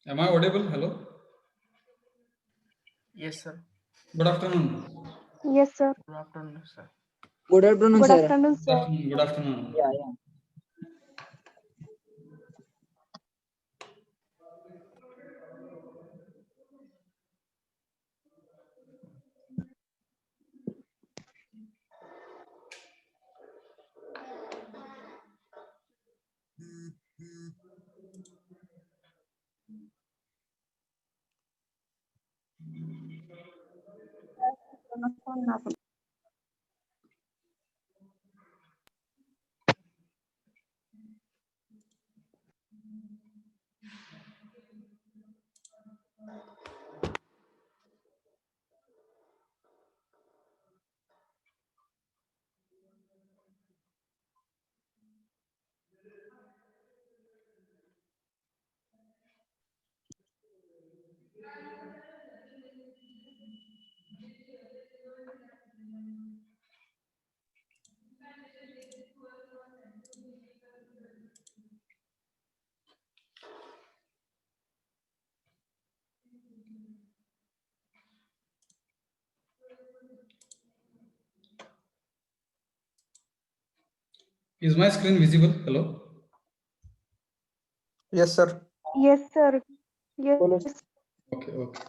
Am I audible? Hello. Yes, sir. Good afternoon. Yes, sir. Good afternoon, sir. Good afternoon, Good sir. afternoon, Good sir. afternoon. Good afternoon. Yeah. Is my screen visible? Hello. Yes, sir. Yes, sir. Yes. Okay. Okay.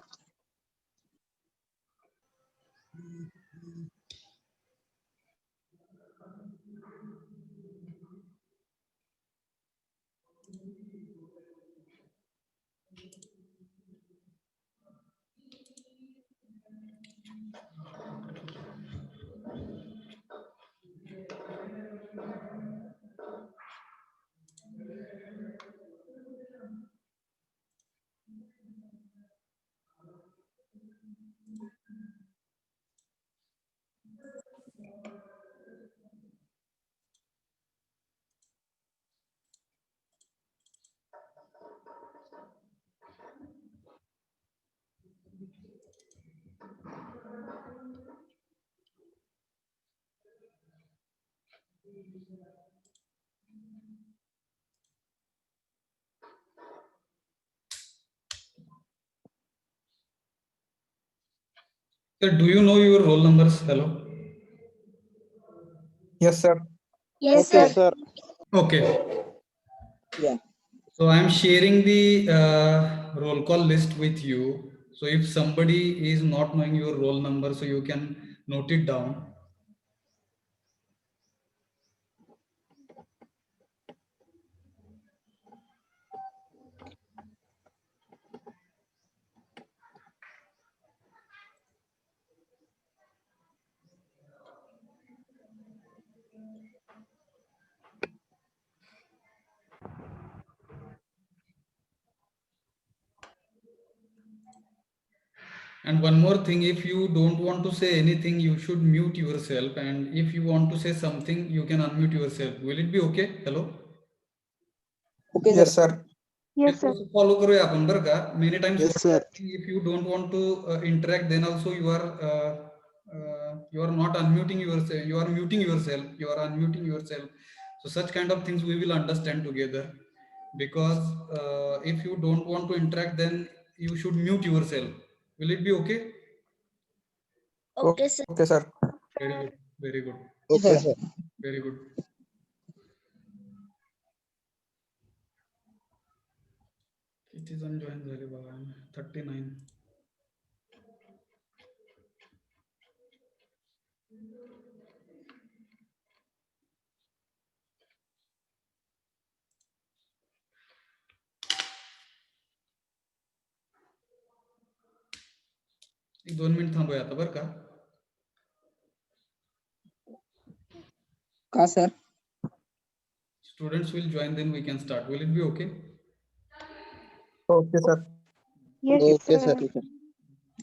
Sir, do you know your roll numbers? Hello. Yes, sir. Yes, Okay, sir. sir. Okay. Yeah. So I'm sharing the roll call list with you. So if somebody is not knowing your roll number, so you can note it down. And one more thing, if you don't want to say anything, you should mute yourself. And if you want to say something, you can unmute yourself. Will it be okay? Hello? Okay, Yes, sir. sir. Yes, sir. Follow करूया आपण बरं का. Many times Yes, what sir. happening, if you don't want to interact, then also you are not unmuting yourself. You are muting yourself. You are unmuting yourself. So such kind of things we will understand together. Because if you don't want to interact, then you should mute yourself. Will it be okay? Okay, sir. Okay, sir. Very good. Very good. Okay, sir. Very good. किती जण join झाले बघा 39. एक 2 minute थांबूया आता बरं का. का sir? Students will join, then we can start. Will it be okay? Okay, sir. Yes, Okay, sir. sir.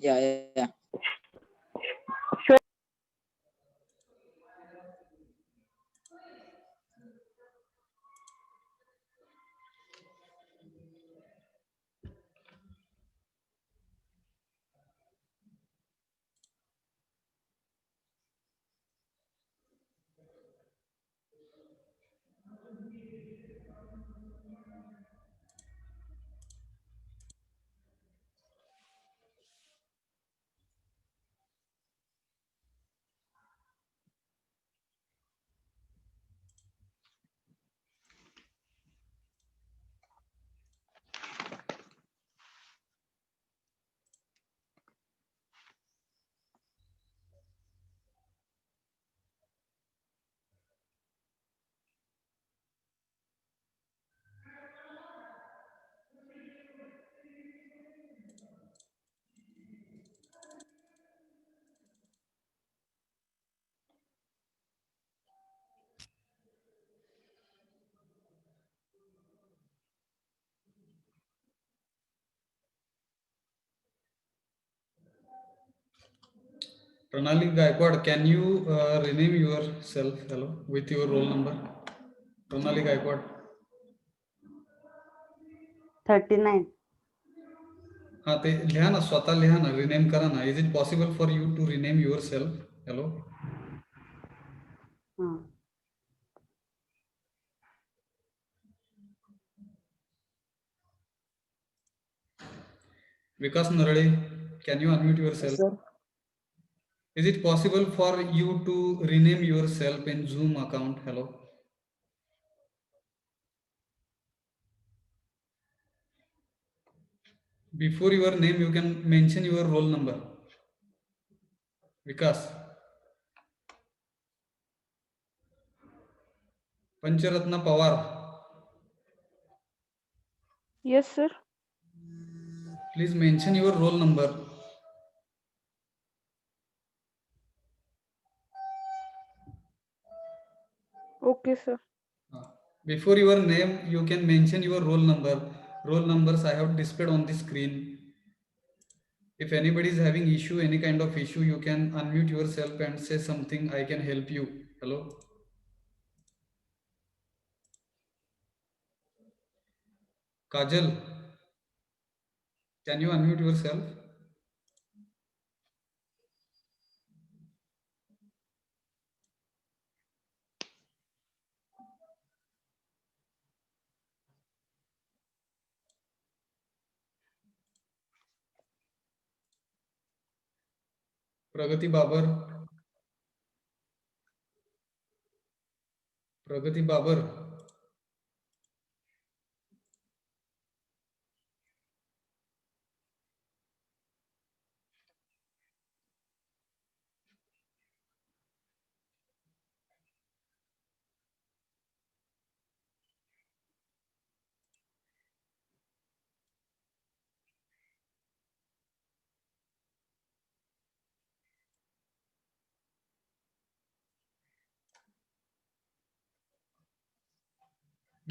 Yeah. Pranali Gaikwad, can you rename yourself? Hello, with your roll number. Pranali Gaikwad. 39. हाँ ते लिहा ना, स्वतः लिहा ना, rename करा ना. Is it possible for you to rename yourself? Hello. हाँ. Vikas Narade, can you unmute yourself? Sir. Is it possible for you to rename yourself in Zoom account? Hello. Before your name, you can mention your roll number. Vikas. Pancharatna Pawar. Yes, sir. Please mention your roll number. Okay, sir. Before your name, you can mention your roll number. Roll numbers I have displayed on the screen. If anybody is having issue, any kind of issue, you can unmute yourself and say something. I can help you. Hello. Kajal, can you unmute yourself? Pragati Babar. Pragati Babar.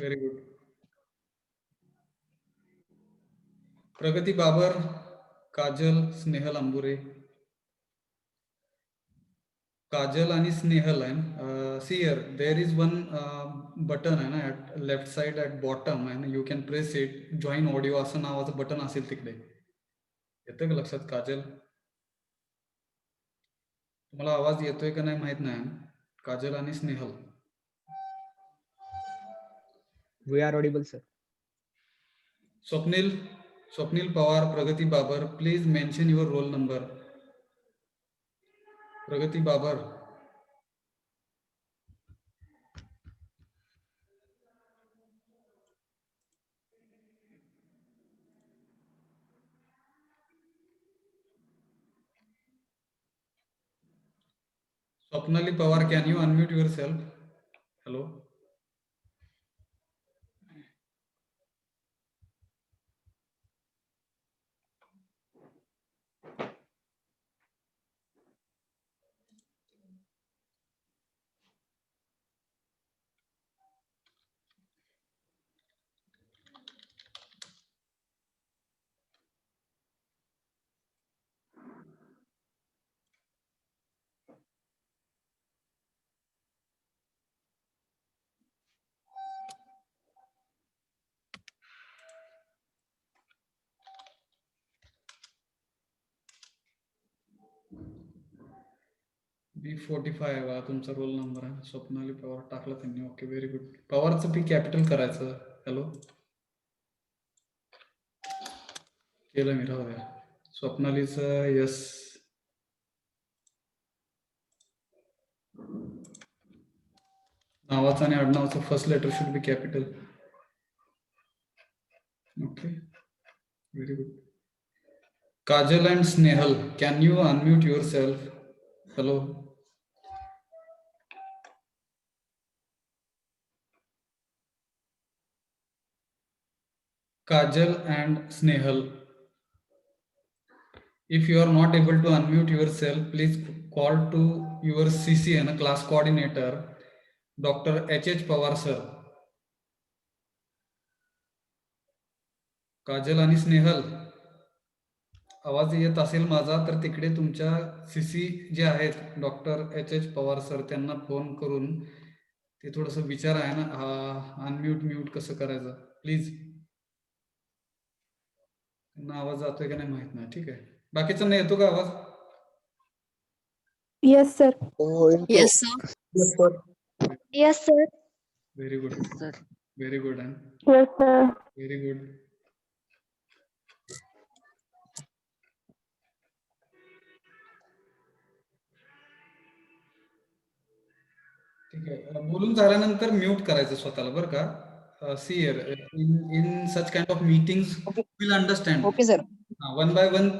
Very good. Pragati Babar, Kajal, Snehal Ambure. Kajal and Snehal, and see here, there is one button and at left side at bottom, and you can press it. Join audio असं नावाचं button असेल तिकडे. येतं का लक्षात काजल? तुम्हाला आवाज येतोय का नाही माहित नाही. काजल आणि Snehal. We are audible, sir. Swapnil Pawar, Pragati Babar, please mention your roll number. Pragati Babar. Swapnali Pawar, can you unmute yourself? Hello. B45 हा तुमचा रोल नंबर आहे. स्वप्नाली पवार टाकला त्यांनी. Okay, very good. पवारचं पी कॅपिटल करायचं. हॅलो, केलं मी, राहू द्या. स्वप्नालीचं यस. नावाचं आणि आडनावाचं first letter should be capital. Okay, very good. Kajal and Snehal, can you unmute yourself? Hello. Kajal and Snehal. If you are not able to unmute yourself, please call to your CCN, class coordinator, Dr. H.H. Pawar sir. Kajal आणि स्नेहल, आवाज येत असेल माझा तर तिकडे तुमच्या CC जे आहेत डॉक्टर H.H. पवार सर, त्यांना फोन करून ते थोडंसं विचार आहे ना, अनम्यूट म्यूट कसं करायचं प्लीज. त्यांना आवाज जातोय का नाही माहित नाही. ठीक आहे, बाकीच्यांना येतो का आवाज? Yes, sir. Yes, sir. Yes, sir. Yes, sir. Very good, very good and Yes, sir. Very good. ठीक आहे, बोलून झाल्यानंतर म्यूट करायचं स्वतःला, बरं का. See here, in such kind of meetings Okay. Will understand. Okay, sir. One by one,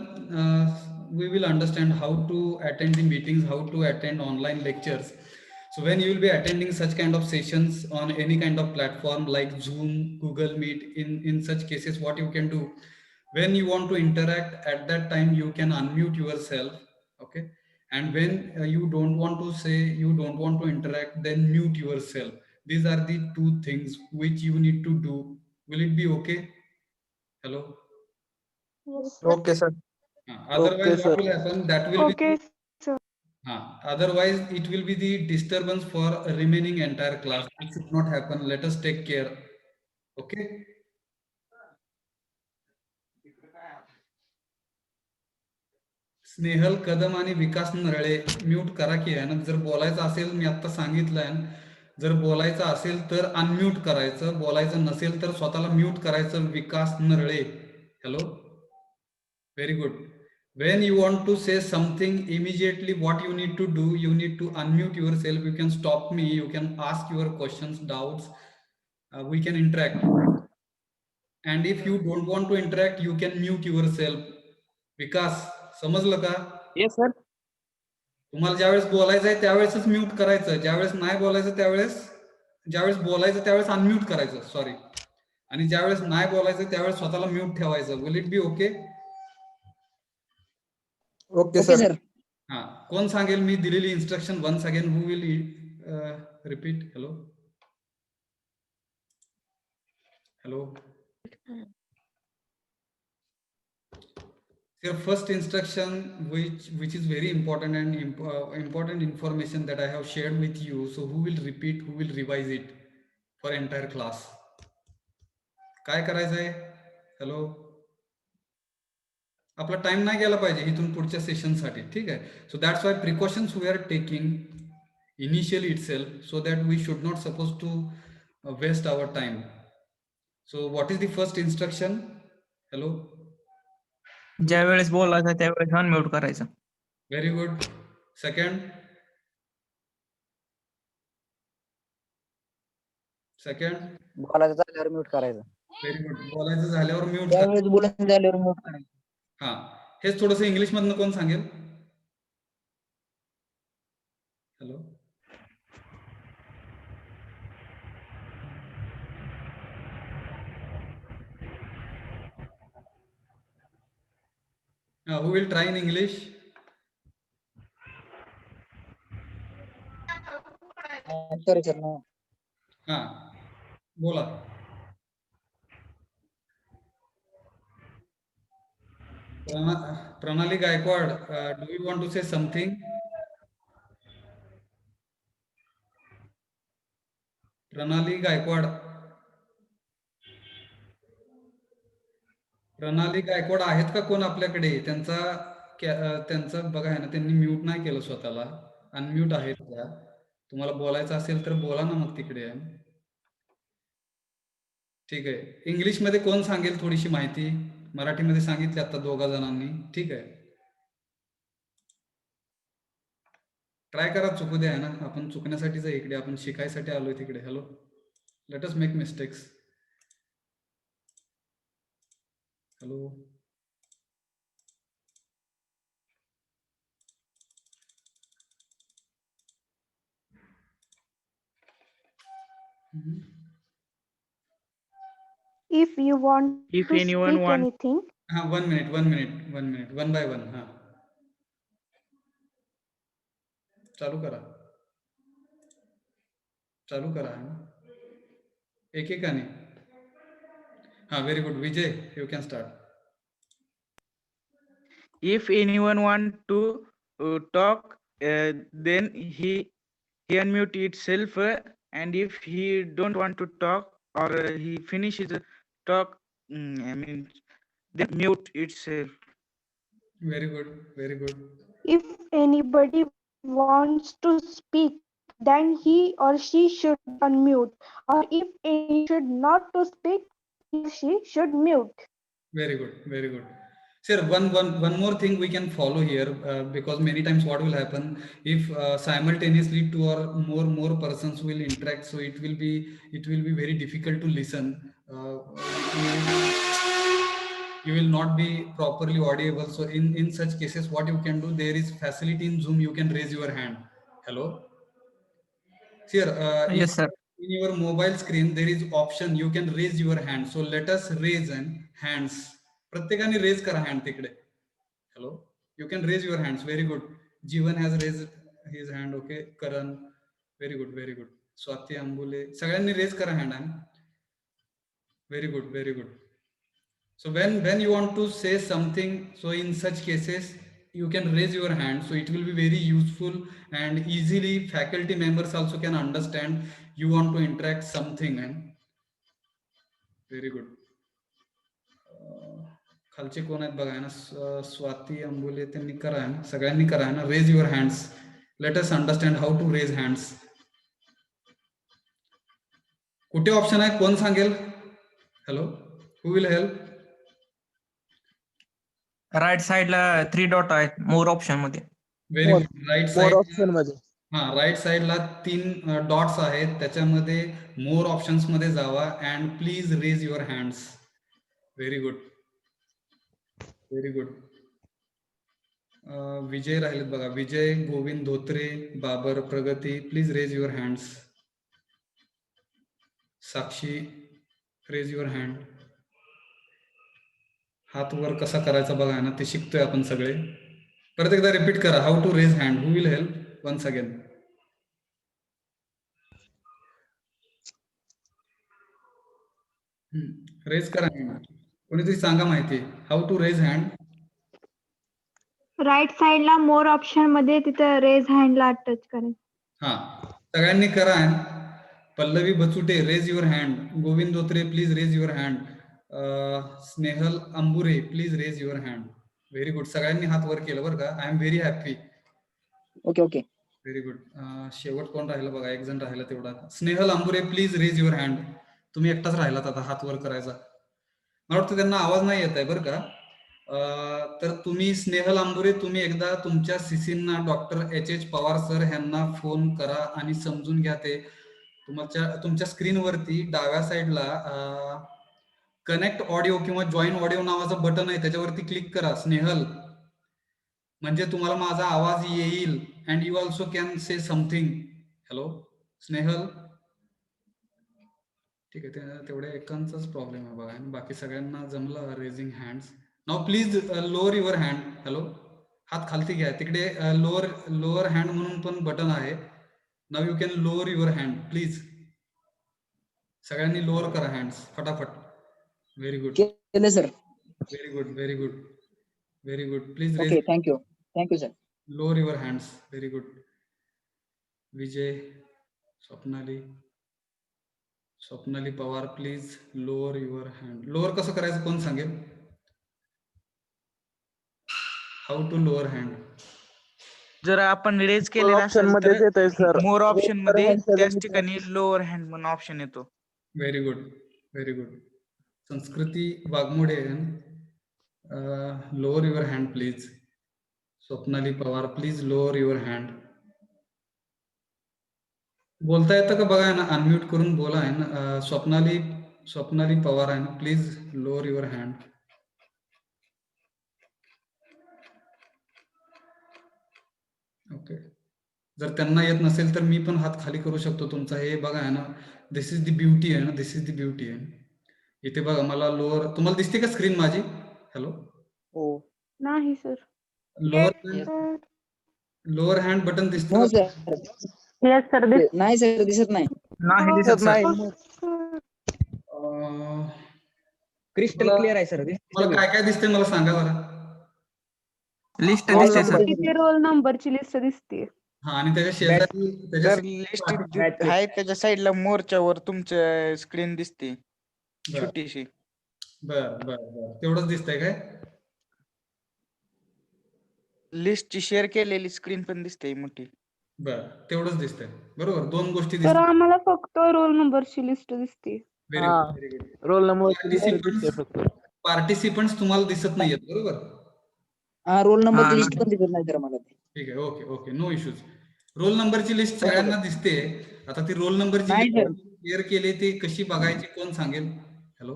we will understand how to attend the meetings, how to attend online lectures. So when you will be attending such kind of sessions on any kind of platform like Zoom, Google Meet, in such cases, what you can do, when you want to interact, at that time you can unmute yourself, okay? And when you don't want to say, you don't want to interact, then mute yourself. These are the two things which you need to do. Will it be okay? Hello. Yes, Okay, sir. Otherwise, sir. what will happen? That will Okay, be sir. otherwise it will be the disturbance for remaining entire class. It should not happen. Let us take care. Okay. Snehal Kadam आणि विकास Narale mute करा की आहे ना. जर बोलायचं असेल, मी आता सांगितलंय, जर बोलायचं असेल तर अनम्यूट करायचं, बोलायचं नसेल तर स्वतःला म्यूट करायचं. Vikas Narale, hello, very good. When you want to say something immediately, what you need to do, you need to unmute yourself. You can stop me, you can ask your questions, doubts, we can interact. And if you don't want to interact, you can mute yourself. विकास, समजलं का? Yes, sir. तुम्हाला ज्यावेळेस बोलायचं आहे त्यावेळेसच mute करायचं, ज्यावेळेस नाही बोलायचं ज्यावेळेस बोलायचं त्यावेळेस अनम्यूट करायचं, सॉरी. आणि ज्यावेळेस नाही बोलायचं त्यावेळेस स्वतःला म्यूट ठेवायचं. Will it be okay? Okay, sir. हा, कोण सांगेल मी दिलेली instruction once again? Who will repeat? Hello, hello. Your first instruction, which is very important and important information that I have shared with you. So who will repeat, who will revise it for entire class? काय करायचं आहे? Hello, आपला time नाही गेला पाहिजे इथून पुढच्या session साठी. ठीक आहे. So that's why precautions we are taking initially itself, so that we should not suppose to waste our time. So what is the first instruction? Hello, ज्या वेळेस बोलायचं त्यावेळेस अनम्यूट करायचं. Very good. सेकंड बोलायचं झाल्यावर म्यूट करायचं. Very good. बोलायचं झाल्यावर म्यूट करा. त्यावेळेस बोलायचं झाल्यावर म्यूट करायचं. हा, हेच थोडंसं इंग्लिश मधनं कोण सांगेल? Hello. Who will try in English? Sorry sir. हा, बोला. Pranali Gaikwad, do you want to say something? Pranali Gaikwad. प्रणाली गायकवाड आहेत का कोण आपल्याकडे? त्यांचं बघा आहे ना, त्यांनी म्यूट नाही केलं स्वतःला, अनम्यूट आहेत त्या. तुम्हाला बोलायचं असेल तर बोला ना मग तिकडे. ठीक आहे. इंग्लिश मध्ये कोण सांगेल थोडीशी माहिती? मराठीमध्ये सांगितली आता दोघा जणांनी. ठीक आहे, ट्राय करा, चुकू द्या ना. आपण चुकण्यासाठीच आहे इकडे, आपण शिकायसाठी आलोय तिकडे. Hello, let us make mistakes. Hello. If you want If to anyone speak want, anything, हा, 1 minute, 1 by 1. हा, चालू करा. एकेकाने. हा, very good. Vijay, you can start. if anyone want to talk, then he unmute itself, and if he don't want to talk or he finishes talk, I mean, then mute itself. Very good, very good. if anybody wants to speak, then he or she should unmute. Or if he should not to speak, he or she should mute. Very good, very good. Sir, one more thing we can follow here, because many times what will happen if simultaneously two or more persons will interact, so it will be very difficult to listen. You will not be properly audible. So in such cases, what you can do, there is facility in Zoom, you can raise your hand. Hello. Here, Yes, sir. in your mobile screen there is option, you can raise your hand. So let us raise hands. प्रत्येकाने raise करा hand तिकडे. Hello, you can raise your hands. Very good. Jeevan has raised his hand. Okay, Karan, very good, very good. Swati Ambule, सगळ्यांनी raise करा hand. Very good, very good. So when you want to say something, so in such cases you can raise your hand, so it will be very useful and easily faculty members also can understand you want to interact something. And very good. खालचे कोण आहेत बघा ना, स्वाती अंबुले, त्यांनी करा ना, सगळ्यांनी करा ना, raise your hands. Let us understand how to raise hands. कुठे ऑप्शन आहे, कोण सांगेल? Hello, who will help? Right साइडला 3 डॉट आहेत मोर ऑप्शन मध्ये. Very good. Right more side option मध्ये. हा, राईट साइडला 3 डॉट्स आहेत, त्याच्यामध्ये मोर ऑप्शन्स मध्ये जावा and please raise your hands. Very good, very good. Vijay राहिलेत बघा, Vijay, Govind Dhotre, Babar, Pragati, please raise your hands. Sakshi, raise your hand. हात वर कसा करायचा बघा ना, ते शिकतोय आपण सगळे. परत एकदा रिपीट करा, how to raise hand. Who will help once again? Raise करा, कोणीतरी सांगा माहिती. How to raise hand. Right साइडला मोर ऑप्शन मध्ये तिथं रेज हँडला टच करायचं. हा, सगळ्यांनी करा. Pallavi Bachute, raise your hand. Govind Dhotre, please raise your hand. Snehal Ambure, please raise your hand. Very good. सगळ्यांनी हात वर केलं बरं का. I am very happy. Okay okay. Very good. शेवट कोण राहिलं बघा, एक जण राहिला तेवढा. Snehal Ambure, please raise your hand. तुम्ही एकटाच राहिलात आता हात वर करायचा. मला वाटतं त्यांना आवाज नाही येत आहे बरं का. तर तुम्ही स्नेहल आंबुरे, तुम्ही एकदा तुमच्या सीसींना डॉक्टर H पवार सर यांना फोन करा आणि समजून घ्या. ते तुमच्या स्क्रीनवरती डाव्या साईडला कनेक्ट ऑडिओ किंवा जॉईन ऑडिओ नावाचं बटन आहे, त्याच्यावरती क्लिक करा स्नेहल, म्हणजे तुम्हाला माझा आवाज येईल. And you also can say something. Hello Snehal, ठीक आहे. तेवढ्या एकांचाच प्रॉब्लेम आहे बघा, आणि बाकी सगळ्यांना जमलं raising hands. Now please lower your hand. Hello, हात खालती घ्या. तिकडे लोअर हँड म्हणून पण बटन आहे. नाव you can lower your hand please. सगळ्यांनी लोअर करा हँड्स फटाफट. व्हेरी गुड, केलं sir. Very good, very good, very good. Please okay, thank you sir. Lower your hands. Very good. Vijay, Swapnali Pawar, please lower your hand. Lower कसं करायचं कोण सांगेल? How to lower hand? जर आपण रेज केलेला ऑप्शन असेल मध्ये तर येतंय सर. मोर ऑप्शन मध्ये hand त्याच ठिकाणी लोअर हँड म्हणून ऑप्शन येतो. Very good, very good. Sanskruti Waghmode, lower your hand please. Swapnali Pawar, please lower your hand. बोलता येतं का बघा ना, अनम्यूट करून बोला आहे ना. स्वप्नाली पवार आहे ना, please lower your hand. Okay. जर त्यांना येत नसेल तर मी पण हात खाली करू शकतो तुमचा. हे बघा आहे ना, दिस इज द ब्युटी आहे ना, दिस इज द ब्युटी आहे. इथे बघा मला लोअर, तुम्हाला दिसते का स्क्रीन माझी? हॅलो, हो. नाही सर. लोअर हँड बटन दिसते नो का? सर. Yes sir. नाही सर, दिसत नाही. नाही दिसत सर. क्रिस्टल क्लिअर आहे सर. मला काय काय दिसते मला सांगा बरं. लिस्ट Roll दिसते number सर. तिथे रोल नंबरची लिस्ट दिसते. हा, आणि त्याच्या शेजारी तर लिस्ट आहे त्याच्या साईडला मोरच्या वर तुमचं स्क्रीन दिसते छोटीशी. बर बर बर, तेवढंच दिसतंय काय? लिस्टची शेअर केलेली स्क्रीन पण दिसते मोठी. बर, तेवढंच दिसतंय. बरोबर, दोन गोष्टी तर दिसतात. आम्हाला फक्त रोल नंबरची लिस्ट दिसते. व्हेरी हा. Good, very good. Roll number दिसते फक्त. पार्टिसिपंट्स तुम्हाला दिसत नाहीयेत, बरोबर? हा, रोल हा, नंबरची नाही. लिस्ट पण दिसत नाही सर मला. ठीक आहे, okay okay, no issues. Roll नंबरची लिस्ट सगळ्यांना दिसते. आता ती रोल नंबरची नाही लिस्ट सर. शेअर केली ती कशी बघायची कोण सांगेल? हॅलो,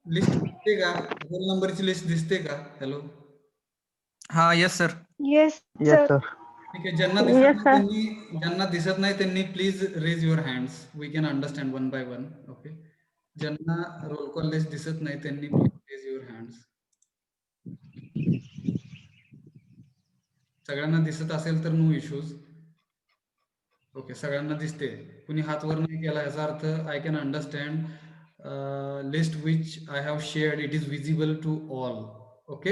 लिस्ट दिसते का? रोल नंबरची लिस्ट दिसते का? हॅलो, हा, yes sir. Yes yes sir. Sir. ठीक आहे. ज्यांना दिसत नाही त्यांनी please raise your hands. We can understand one by one. Okay. ज्यांना रोल कॉल लिस्ट दिसत नाही त्यांनी प्लीज रेज युअर हँड्स. सगळ्यांना दिसत असेल तर नो इश्यूज. ओके, सगळ्यांना दिसते. कुणी हात वर नाही केला याचा अर्थ I can understand. List which I have shared, it is visible to all. Okay,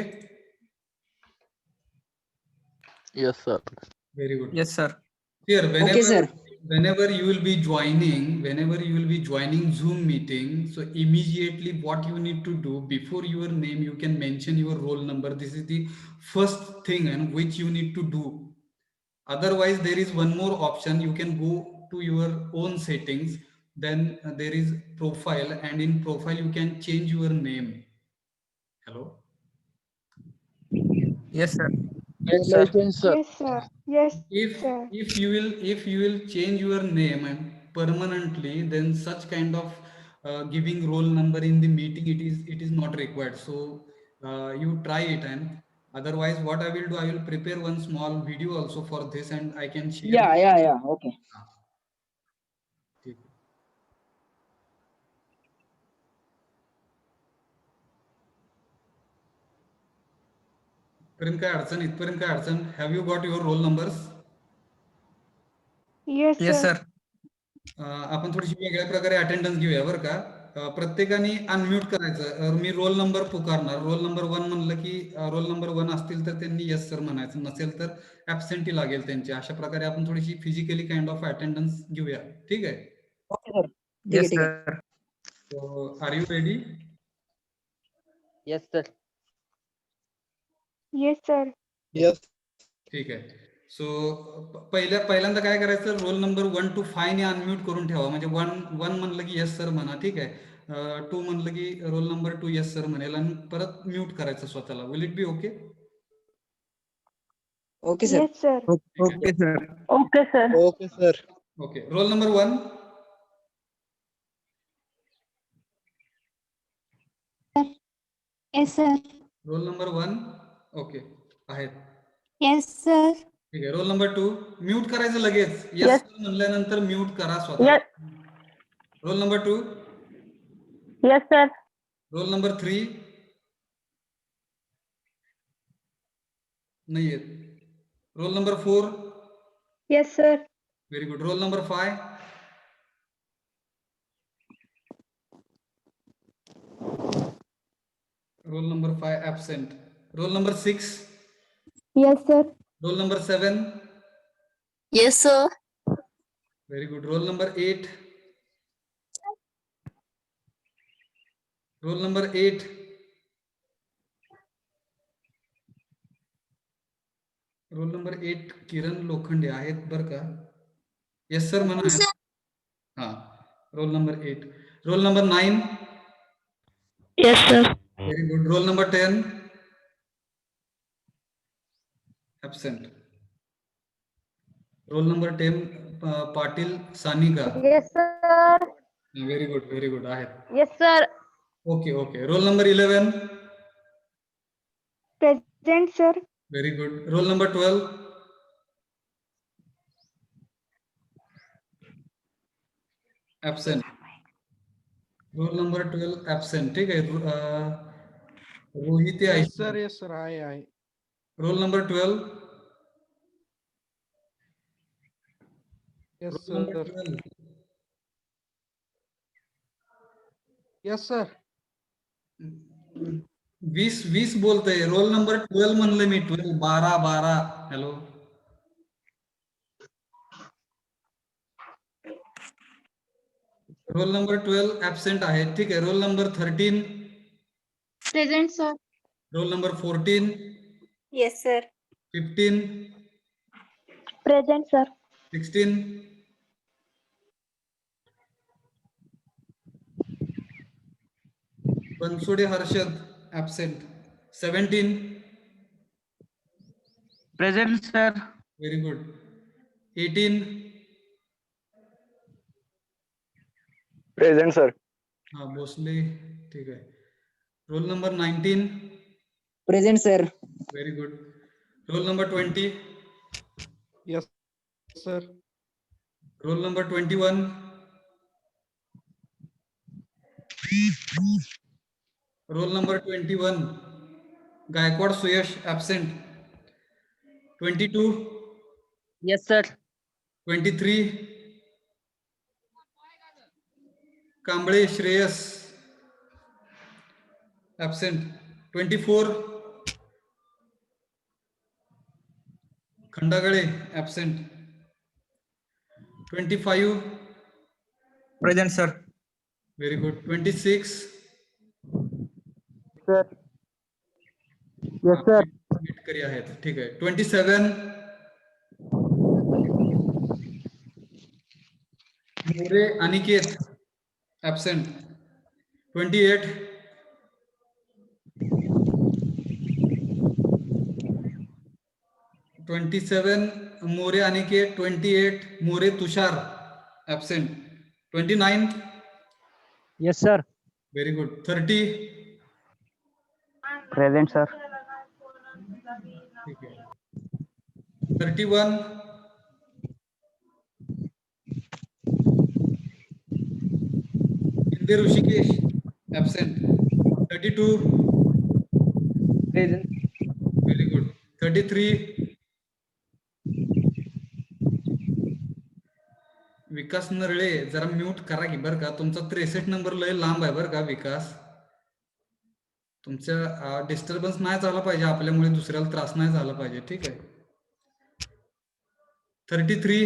yes sir. Very good. Yes sir. Here, Okay, sir. whenever you will be joining Zoom meeting, so immediately what you need to do before your name, you can mention your roll number. This is the first thing and which you need to do. Otherwise, there is one more option. You can go to your own settings. Then there is profile, and in profile you can change your name. Hello. Yes sir. Yes sir. Yes sir. Yes sir. If you will change your name and permanently, then such kind of giving roll number in the meeting, it is not required. So you try it, and otherwise what I will do, I will prepare one small video also for this and I can share. Yeah. Okay. ठीक. इथपर्यंत काय अडचण? Have you got your roll numbers? Yes yes sir. Sir. आपण थोडीशी वेगळ्या प्रकारे attendance घेऊया बरं का. प्रत्येकाने अनम्यूट करायचं. मी रोल नंबर पुकारणार. रोल नंबर 1 म्हणलं की रोल नंबर 1 असतील तर त्यांनी येस सर म्हणायचं, नसेल तर ऍबसेंटी लागेल त्यांची. अशा प्रकारे आपण थोडीशी फिजिकली काइंड ऑफ अटेंडन्स घेऊया. ठीक आहे? Okay sir. ठीक येस आहे. Sir. So are you ready? Yes, sir. Yes, sir. Yes. ठीक आहे. सो पहिल्यांदा काय करायचं, रोल नंबर 1 to 5 ने अनम्यूट करून ठेवा. म्हणजे 1 म्हणलं की येस सर म्हणा, ठीक आहे. 2 म्हणलं की रोल नंबर 2 येस सर म्हणेल आणि परत म्यूट करायचं स्वतःला. Will it be okay? Okay sir. Yes, sir. Okay, sir. Okay, sir. Okay, sir. Okay. Roll number 1. Yes, sir. Roll number 1 okay आहेत. Yes, sir. ठीक आहे. रोल नंबर 2 म्यूट करायचं लगेच. येस म्हणल्यानंतर म्यूट करा स्वतः. Yes. Role number 2. Yes, sir. Role number 3 नाही येत. Role number 4. Yes, sir. Very good. Roll number 5. Roll number 5 absent. Roll number 6. Yes, sir. Roll number 7. Yes, sir. Very good. Roll number 8. Roll number 8. Roll number 8 किरण लोखंडे आहेत बरं का. Yes sir म्हणा. हा. Roll number 8. Role number 9. Yes, sir. Very good. Roll number 10. Absent. Roll number 10 Patil Sanika. Yes, sir. Very good. Very good. आहेत. Yes, sir. Okay. Okay. Roll number 11. Present, sir. Very good. Roll number 12. Absent. Roll number 12 absent. ठीक आहे. रोहित आहे. Yes, sir. Yes, sir. I. Roll number 12. Yes, Roll number sir. 12. Yes, sir. 20 बोलतोय. Roll number 12 म्हणलं मी. 12. Hello. Roll number 12 absent आहे. ठीक आहे. Roll number 13. Present, sir. Roll number 14. Yes, sir. 15. Present, sir. 16. Bansode Harshad absent. 17. Present, sir. Very good. 18. Present, sir. हा भोसले. ठीक आहे. Roll number 19. Present sir. Very good. Roll number 20. Yes, sir. Roll number 21. Roll number 21 Gaikwad Suyash absent. 22. Yes sir. 23. Kamble Shreyas absent. 24. Khandagale absent. 25. Present, sir. Very good. 26. Sir. Yes, sir. Mitkari आहेत. ठीक आहे. 27. More Aniket absent. 28. More Aniket. 28. More Tushar absent. 29. Yes, sir. Very good. 30. Present, sir. ठीक आहे. 31. Hinde Rushikesh absent. 32. Present. Very good. 33. Vikas Narale जरा mute करा की बरं का. तुमचा 63 नंबर लय लांब आहे बरं का विकास. तुमच्या डिस्टर्बन्स नाही झाला पाहिजे. आपल्यामुळे दुसऱ्याला त्रास नाही झाला पाहिजे. ठीक आहे. 33.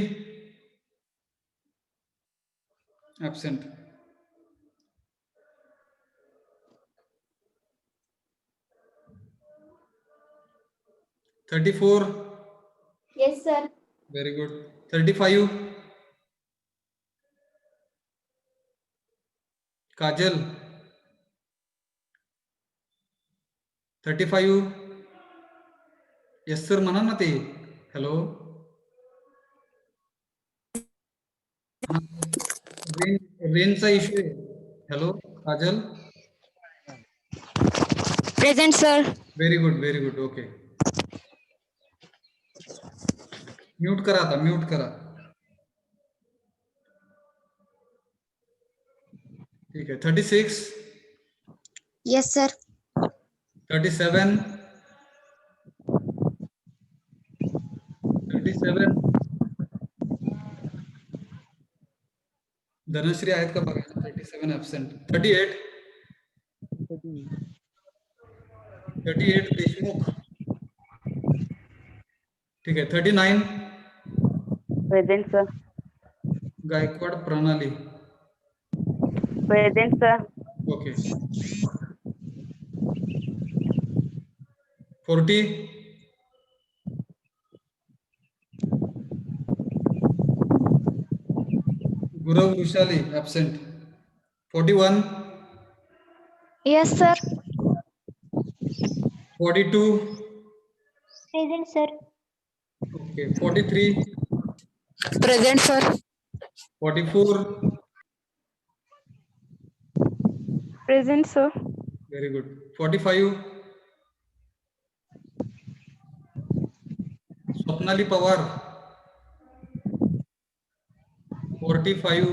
Absent. 34. Yes, sir. Very good. 35. Kajal. 35. Yes, sir. म्हणा ना ते. Hello. रेंजचा इश्यू आहे. Hello Kajal. Present, sir. Very good, very good. Okay. Mute करा आता, म्यूट करा. ठीक आहे. 36. Yes, sir. 37. 37. धनश्री आहेत का बघा. 37 ऍबसेंट. 38. 38 देशमुख. ठीक आहे. 39. Present, sir. गायकवाड प्रणाली. Present, sir. Okay. 40. Gurav Vrushali absent. 41. Yes, sir. 42. Present, sir. Okay. 43. Present, sir. 44. Present, sir. Very good. 45. Swapnali Pawar. 45.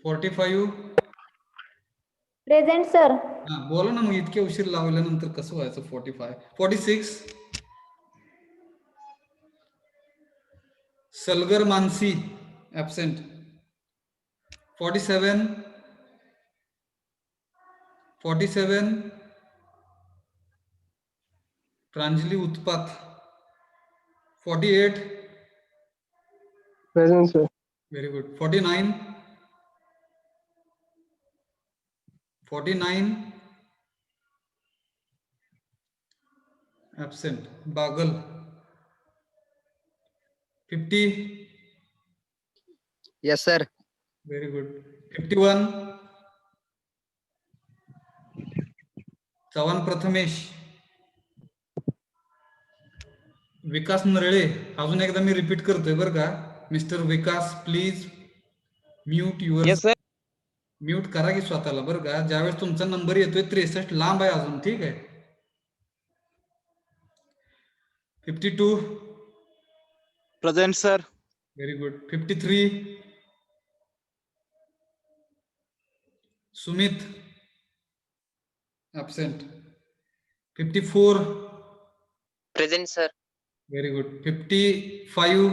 45. Present, sir. हा बोला ना मग, इतके उशीर लावल्यानंतर कसं व्हायचं. 45. 46. सलगर मानसी ऍबसेंट. 47. 47. प्रांजली उत्पात. 48. Present, sir. Very good. 49. 49. Absent. Bagal. 50. Yes, sir. Very good. 51. Chavan Prathamesh. Vikas Narale. अजून एकदा मी रिपीट करतोय बरं का. Mister Vikas please mute your. Yes, sir. Mute करा की स्वतःला बरं का. ज्यावेळेस तुमचा नंबर येतोय 63 लांब आहे अजून. ठीक आहे. 52. Present, sir. Very good. 53. Sumit absent. 54. Present, sir. Very good. 55.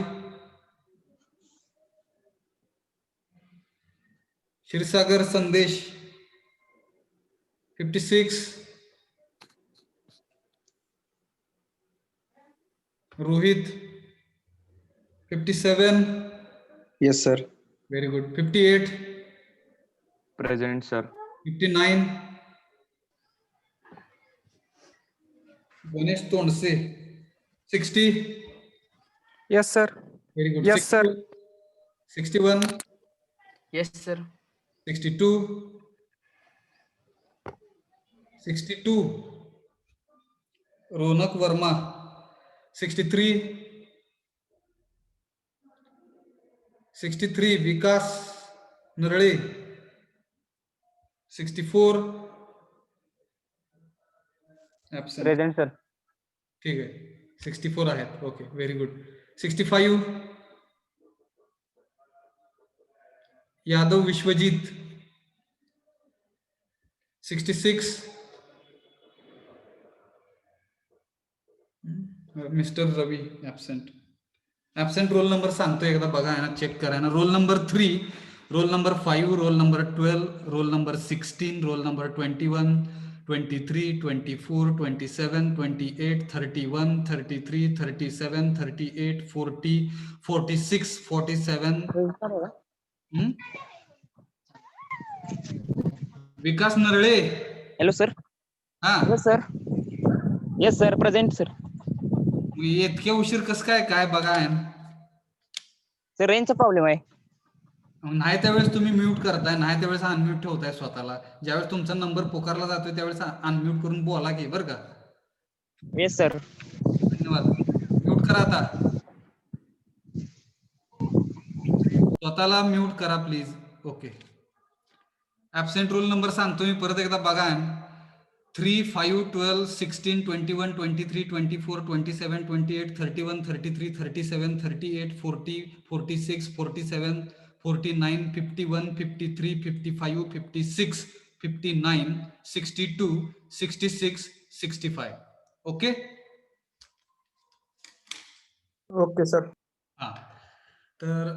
Kshirsagar Sandesh. 56. Rohit. 57. Yes, sir. Very good. 58. Present, sir. 59. Ganesh Tondse. 60. Yes, sir. Very good. Yes, sir. 61. Yes, sir. 62. 62. Ronak Varma. 63. 63. Vikas Narale. 64. Absent. Present, sir. ठीक आहे. 64 आहेत. Okay. Very good. 65. Yadav Vishwajeet. 66. Mister Ravi absent. Absent roll number सांगतो एकदा बघा आहे ना, check करा ना. Role number 3, roll number 5, roll number 12, role number 16, roll number 21, 23, 24, 27, 28, 31, 33, 37, 38, 40, 46, 47. विकास नरळे. Hello, sir. हा Yes, sir. Yes, sir. Present, sir. मग इतके उशीर कसं काय बघा आहे. Sir, range चा problem आहे. नाही त्यावेळेस तुम्ही म्यूट करताय, नाही त्यावेळेस अनम्यूट ठेवताय स्वतःला. ज्यावेळेस तुमचा नंबर पुकारला जातोय त्यावेळेस अनम्यूट करून बोला की बरं का. Yes, sir. धन्यवाद. म्यूट करा आता, स्वतःला म्यूट करा please. Okay. Absent roll number सांगतो मी परत एकदा बघा. 3, 5, 12, 16, 21, 23, 24, 27, 28, 31, 33, 37, 38, 40, 46, 47, 49, 51, 53, 55, 56, 59, 62, 66, 65. ओके. Okay sir. हा, तर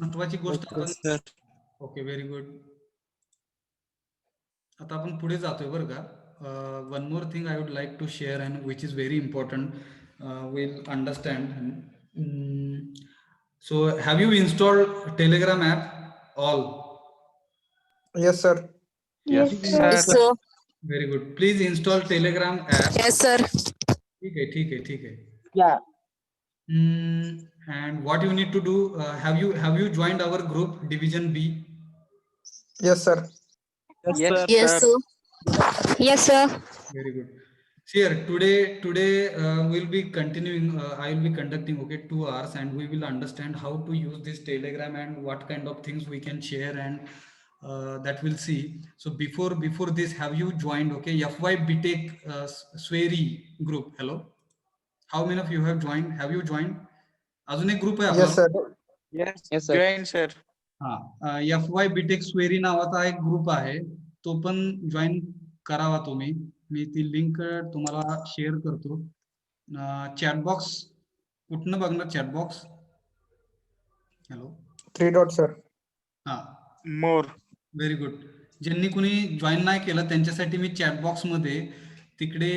महत्वाची गोष्ट Okay, आपण. sir. Okay, very good. आता आपण पुढे जातोय बरं का. One more thing I would like to share and which is very important. Will understand. So have you installed Telegram app all? Yes, sir. Yes, sir. Yes, sir. Very good. Please install Telegram app. Yes, sir. ठीक आहे, ठीक आहे, ठीक आहे. Yeah. And what you need to do, have you joined our group Division B? Yes, sir. Yes, Yes, sir. sir. Yes, sir. Very good. See here, today we'll be continuing. I will be conducting 2 hours, and we will understand how to use this Telegram and what kind of things we can share, and that we'll see. So before this, have you joined FY BTech Sweri group? Hello, how many of you have joined? Have you joined? अजून एक group आहे आपला. Yes, sir. Yes, Yes, sir. join, sir. हा, FY BTech SVERI नावाचा एक group आहे, तो पण जॉईन करावा तुम्ही. मी ती लिंक तुम्हाला शेअर करतो. चॅटबॉक्स कुठनं बघणार? चॅटबॉक्स. हॅलो. 3 dots, sir. हा, More. Very good. ज्यांनी कुणी जॉईन नाही केलं त्यांच्यासाठी मी चॅटबॉक्स मध्ये तिकडे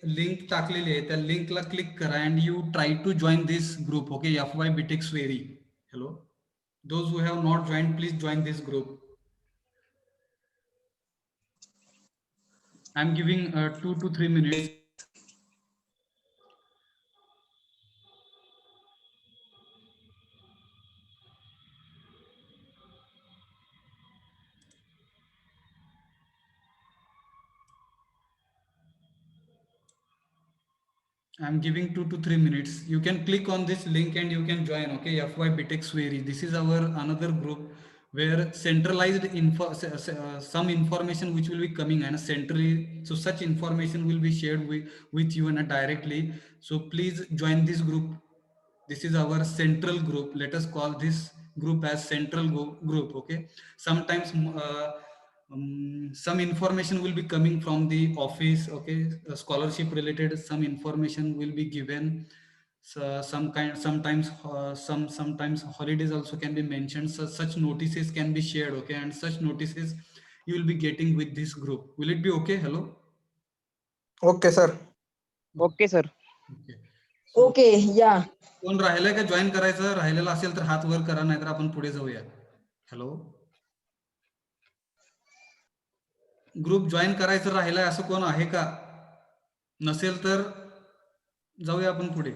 लिंक टाकलेली आहे, त्या लिंकला क्लिक करा and you try to join this group. Okay, FY BTech SVERI. Hello. Those who have not joined, please join this group. I'm giving 2 to 3 minutes. I'm giving 2 to 3 minutes. You can click on this link and you can join. Okay, FY BTech Sweri. This is our another group where centralized some information which will be coming and centrally. So such information will be shared with you and directly. So please join this group. This is our central group. Let us call this group as central group. Okay. Sometimes some information will be coming from the office. Okay, scholarship related some information will be given. So sometimes holidays also can be mentioned. So such notices can be shared. Okay, and such notices you will be getting with this group. Will it be okay? Hello. Okay, sir. Okay, sir. Okay. Okay, yeah. कोण राहिलंय का join करायचं? राहिलेलं असेल तर हात वर करा, नाहीतर आपण पुढे जाऊया. हॅलो. ग्रुप जॉईन करायचं राहिलंय असं कोण आहे का? नसेल तर जाऊया आपण पुढे.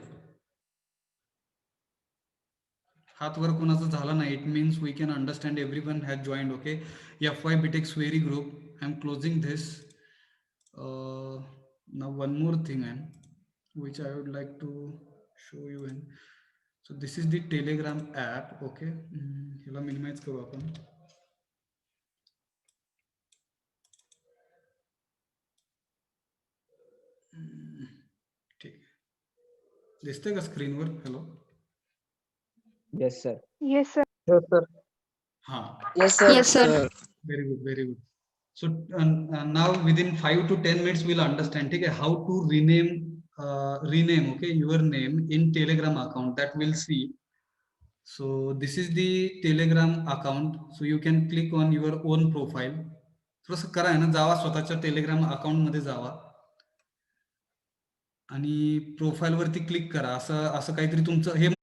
हात वर कोणाचं झाला नाही, it means we can understand everyone has joined. Okay, FY BTech Sweri group. I am closing this. Now one more thing and which I would like to show you. And so this is the Telegram app. Okay, ह्याला minimise करू आपण. ठीक, दिसतंय का स्क्रीनवर? Hello. Yes, sir. Yes, sir. Yes, sir. हा, Yes, sir. Yes, sir. very good, very good. So now within 5 to 10 minutes we'll understand how to rename okay your name in Telegram account. That we'll see. So this is the Telegram account. So you can click on your own profile. थोडंसं करा आहे ना, जावा स्वतःच्या Telegram account मध्ये जावा आणि profile वरती click करा. असं काहीतरी तुमचं हे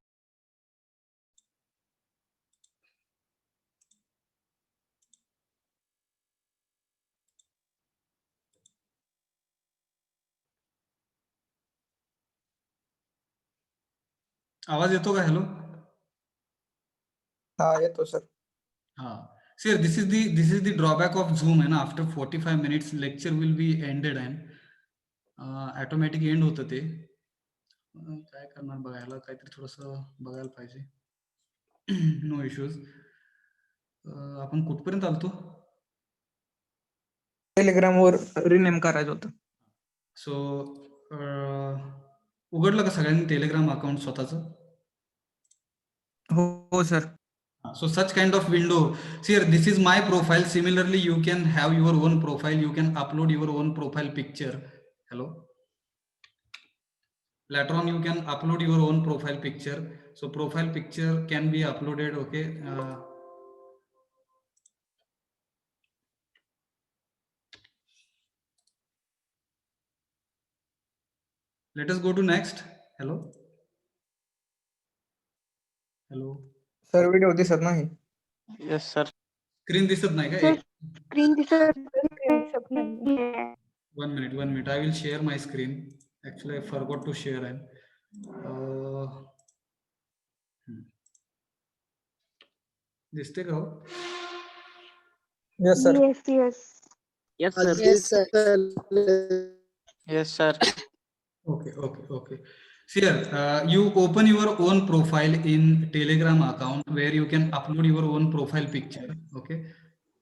आवाज येतो का? हॅलो. हा येतो सर. हाँ सर, this is the drawback of Zoom है ना. After 45 minutes lecture will be ended and automatic end होतं ते. काय करणार बघायला, काहीतरी थोडस बघायला पाहिजे. No issues. आपण कुठपर्यंत आलतो? टेलिग्राम वर रिनेम करायचं होतं. सो उघडलं का सगळ्यांनी टेलिग्राम अकाउंट स्वतःचं? हो sir. So such kind of window. See here, this is my profile. Similarly, you can have your own profile. You can upload your own profile picture. Hello. Later on, you can upload your own profile picture. So profile picture can be uploaded. Okay. Let us go to next. Hello. Hello. Sir video दिसत नाही. Yes, sir. Screen दिसत नाही का? Sir, एक screen दिसत नाहीये. 1 minute. 1 minute. I will share my screen. Actually, I forgot to share. दिसते का हो? Yes sir. Yes. Yes, sir. Yes, sir. Yes, sir. Okay. See here, you open your own profile in Telegram account where you can upload your own profile picture. Okay,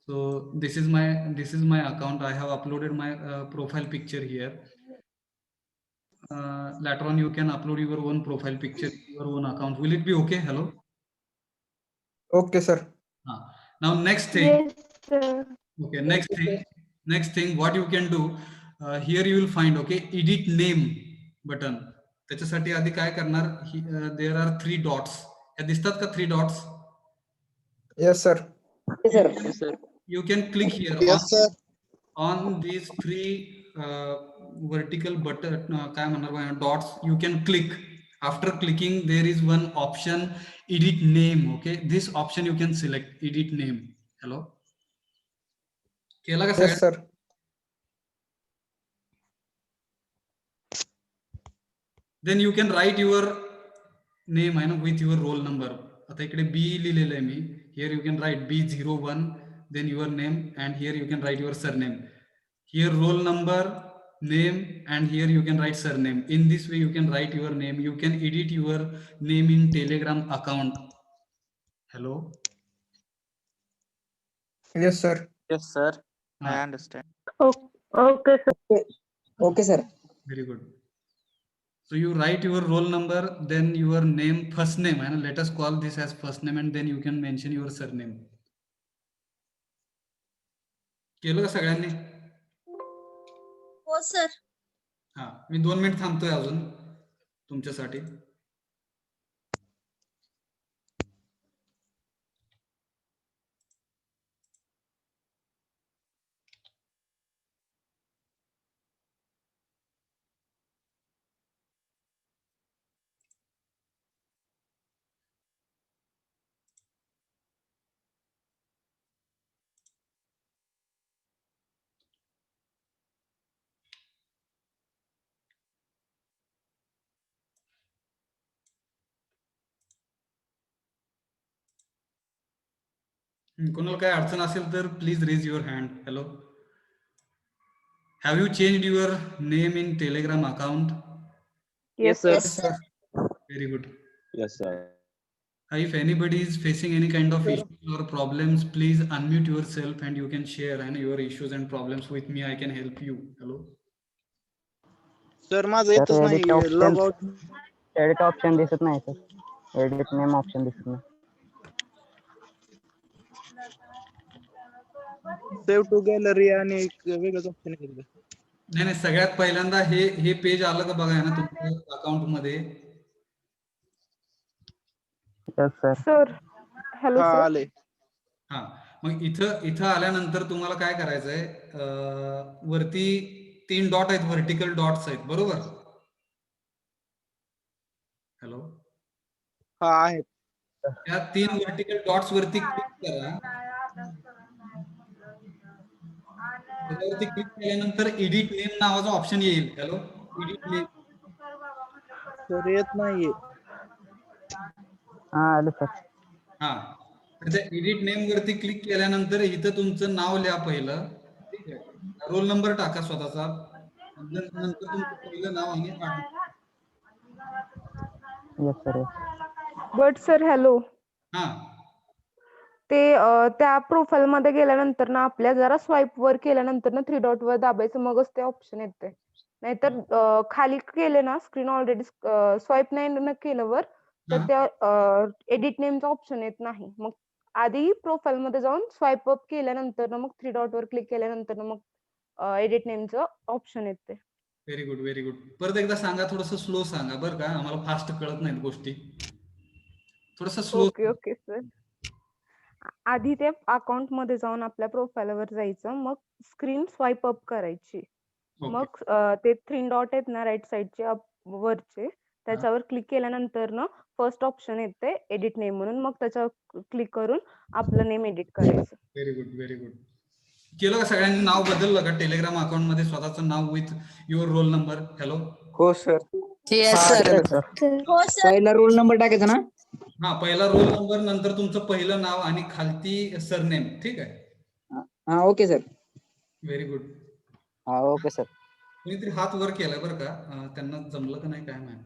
so this is my account. I have uploaded my profile picture here. Later on, you can upload your own profile picture in your own account. Will it be okay? Hello. Okay sir. Now next thing. Yes, sir. Okay, next thing what you can do, here you will find edit name button. त्याच्यासाठी आधी काय करणार, there are 3 dots. हे दिसतात का 3 dots? Yes sir. Yes, sir. You can click here Yes, sir. on these 3 vertical button, काय म्हणणार dots. You can click. After clicking, there is one option, edit name. Okay, this option you can select, edit name. Hello. केला का yes सगळ्यांनी? Sir. Then you can write your name with your roll number. आता इकडे B लिहिलेलं आहे मी. Here you can write B01, then your name, and here you can write your surname. Here roll number, name, and here you can write surname. In this way you can write your name. You can edit your name in Telegram account. Hello. Yes sir. Yes, sir. I Ah, understand. Okay, sir. Okay, sir. very good. So you write your roll number, then your name, first name, and let us call this as first name, and then you can mention your surname. केलं का सगळ्यांनी? हो sir. हा, मी 2 minute थांबतोय अजून तुमच्यासाठी. कोणाला काय अडचण असेल तर please raise your hand. Hello. Have you changed your name in Telegram account? Yes, sir. Yes, sir. Very good. Yes, sir. If anybody is facing any kind of issues or problems, please unmute yourself and you can share your issues and problems with me. I can help you. Hello. Sir माझं येतच नाही log out. Edit option दिसत नाही sir. Edit name option दिसत नाही. Save to gallery आणि एक वेगळंच ऑप्शन आहे. नाही, सगळ्यात पहिल्यांदा हे पेज आलं का बघा ना तुमच्या अकाउंट मध्ये. Yes, sir. Sir. Hello, हा sir. आले. हा, मग इथं आल्यानंतर तुम्हाला काय करायचंय, वरती 3 डॉट आहेत, व्हर्टिकल डॉट्स आहेत, बरोबर? हॅलो. हा आहे. त्या 3 व्हर्टिकल डॉट्स वरती क्लिक करा. त्याच्यावरती क्लिक केल्यानंतर एडिट नेम नावाचा ऑप्शन येईल. Hello, edit name. सर येत नाहीये. हा आलं सर. हा, तर त्या एडिट नेम वरती क्लिक केल्यानंतर इथं तुमचं नाव लिहा पहिलं, ठीक आहे. रोल नंबर टाका स्वतःचा, नंतर तुमचं पहिलं नाव आणि yes sir yes. But sir hello, हा ते त्या प्रोफाईल मध्ये गेल्यानंतर ना आपल्या जरा स्वाईप वर केल्यानंतर ना 3 डॉट वर दाबायचं, मगच ते ऑप्शन येते. नाहीतर खाली केले ना स्क्रीन ऑलरेडी स्वाईप नाही न केलं वर, तर हा. त्या एडिट नेमचा ऑप्शन येत नाही. मग आधी प्रोफाईल मध्ये जाऊन स्वाईप अप केल्यानंतर ना मग 3 डॉट वर क्लिक केल्यानंतर ना मग एडिट नेमचं ऑप्शन येते. Very good, very good. परत एकदा सांगा, थोडस स्लो सांगा बरं का, आम्हाला फास्ट कळत नाहीत गोष्टी, थोडस स्लो. Okay okay sir. आधी ते अकाउंट मध्ये जाऊन आपल्या प्रोफाईल वर जायचं, मग स्क्रीन स्वाईप अप करायची. मग ते 3 डॉट आहेत ना राईट साईडचे वरचे, त्याच्यावर क्लिक केल्यानंतर ना फर्स्ट ऑप्शन येते एडिट नेम म्हणून, मग त्याच्यावर क्लिक करून आपलं नेम एडिट करायचं. Very good, very good. केलं का सगळ्यांनी? नाव बदललं का टेलिग्राम अकाउंट मध्ये स्वतःचं now with your roll number? Hello, हो सर. हा, केलं सर. पहिला रोल नंबर टाकायचा ना? हा, पहिला रोल नंबर, नंतर तुमचं पहिलं नाव आणि खालती सरनेम, ठीक आहे. हा ओके सर. Very good. हा ओके सर. कोणीतरी हात वर केलाय बरं का, त्यांना जमलं का नाही काय माहिती.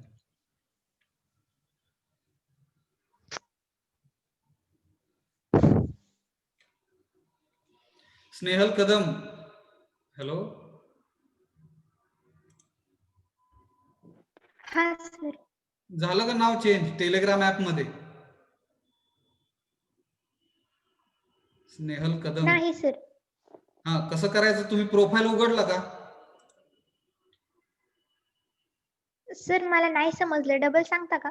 स्नेहल कदम, हॅलो. हा सर. झालं का नाव चेंज टेलिग्राम ऍप मध्ये? स्नेहल कदम. नाही सर. हा, कसं करायचं? तुम्ही प्रोफाईल उघडला का? सर मला नाही समजलं, डबल सांगता का?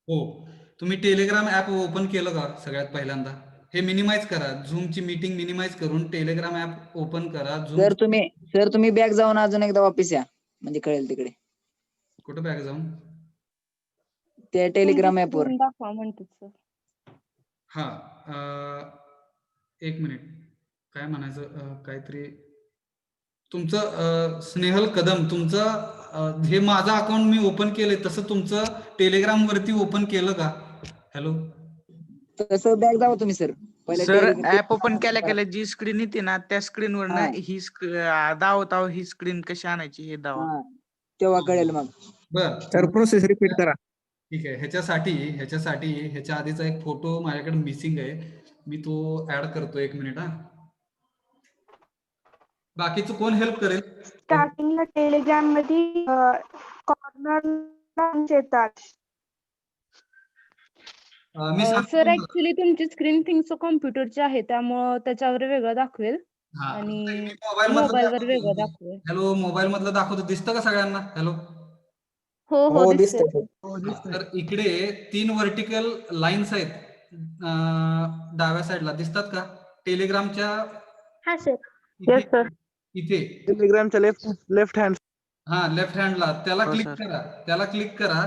हो, तुम्ही टेलिग्राम ऍप ओपन केलं का सगळ्यात पहिल्यांदा? हे मिनिमाइज करा, झूमची मीटिंग मिनिमाइज करून टेलिग्राम ऍप ओपन करा. सर तुम्ही बॅक जाऊन अजून एकदा वापस या, म्हणजे कळेल तिकडे. कुठं बॅक जाऊन? त्या टेलिग्राम ऍप वर. स्क्रीन दाखवा म्हणतात सर. हा, एक मिनिट, काय म्हणायचं, काहीतरी तुमचं स्नेहल कदम, तुमचं हे माझं अकाउंट मी ओपन केलंय, तसं तुमचं टेलिग्राम वरती ओपन केलं का? हॅलो, तसं बॅक जावा तुम्ही सर. सर ऍप ओपन केल्या केल्या जी स्क्रीन येते ना, त्या स्क्रीनवर ना ही दावताव ही स्क्रीन कशी आणायची हे दावा. तेव्हा कळेल मग. बर सर प्रोसेस रिपीट करा. ठीक आहे. ह्याच्या आधीचा एक फोटो माझ्याकडे मिसिंग आहे, मी तो ऍड करतो. 1 मिनिट. हा, बाकीचं कोण हेल्प करेल? स्टार्टिंगला टेलिग्राम मध्ये कॉर्नरला येतात. मी सर ऍक्च्युली तुमची स्क्रीन थिंगचं कॉम्प्युटरची आहे, त्यामुळं त्याच्यावर वेगळं दाखवेल आणि मोबाईल वर वेगळं दाखवेल. हॅलो, मोबाईल मधलं दाखवतो, दिसतं का सगळ्यांना? हॅलो, हो हो हो दिसतंय दिसतंय. सर. तर इकडे 3 व्हर्टिकल लाईन्स आहेत, डाव्या साईडला दिसतात का टेलिग्रामच्या? हा सर. इथे टेलिग्रामच्या लेफ्ट हँड. हा, लेफ्ट हँडला त्याला हो, क्लिक सर. करा. त्याला क्लिक करा,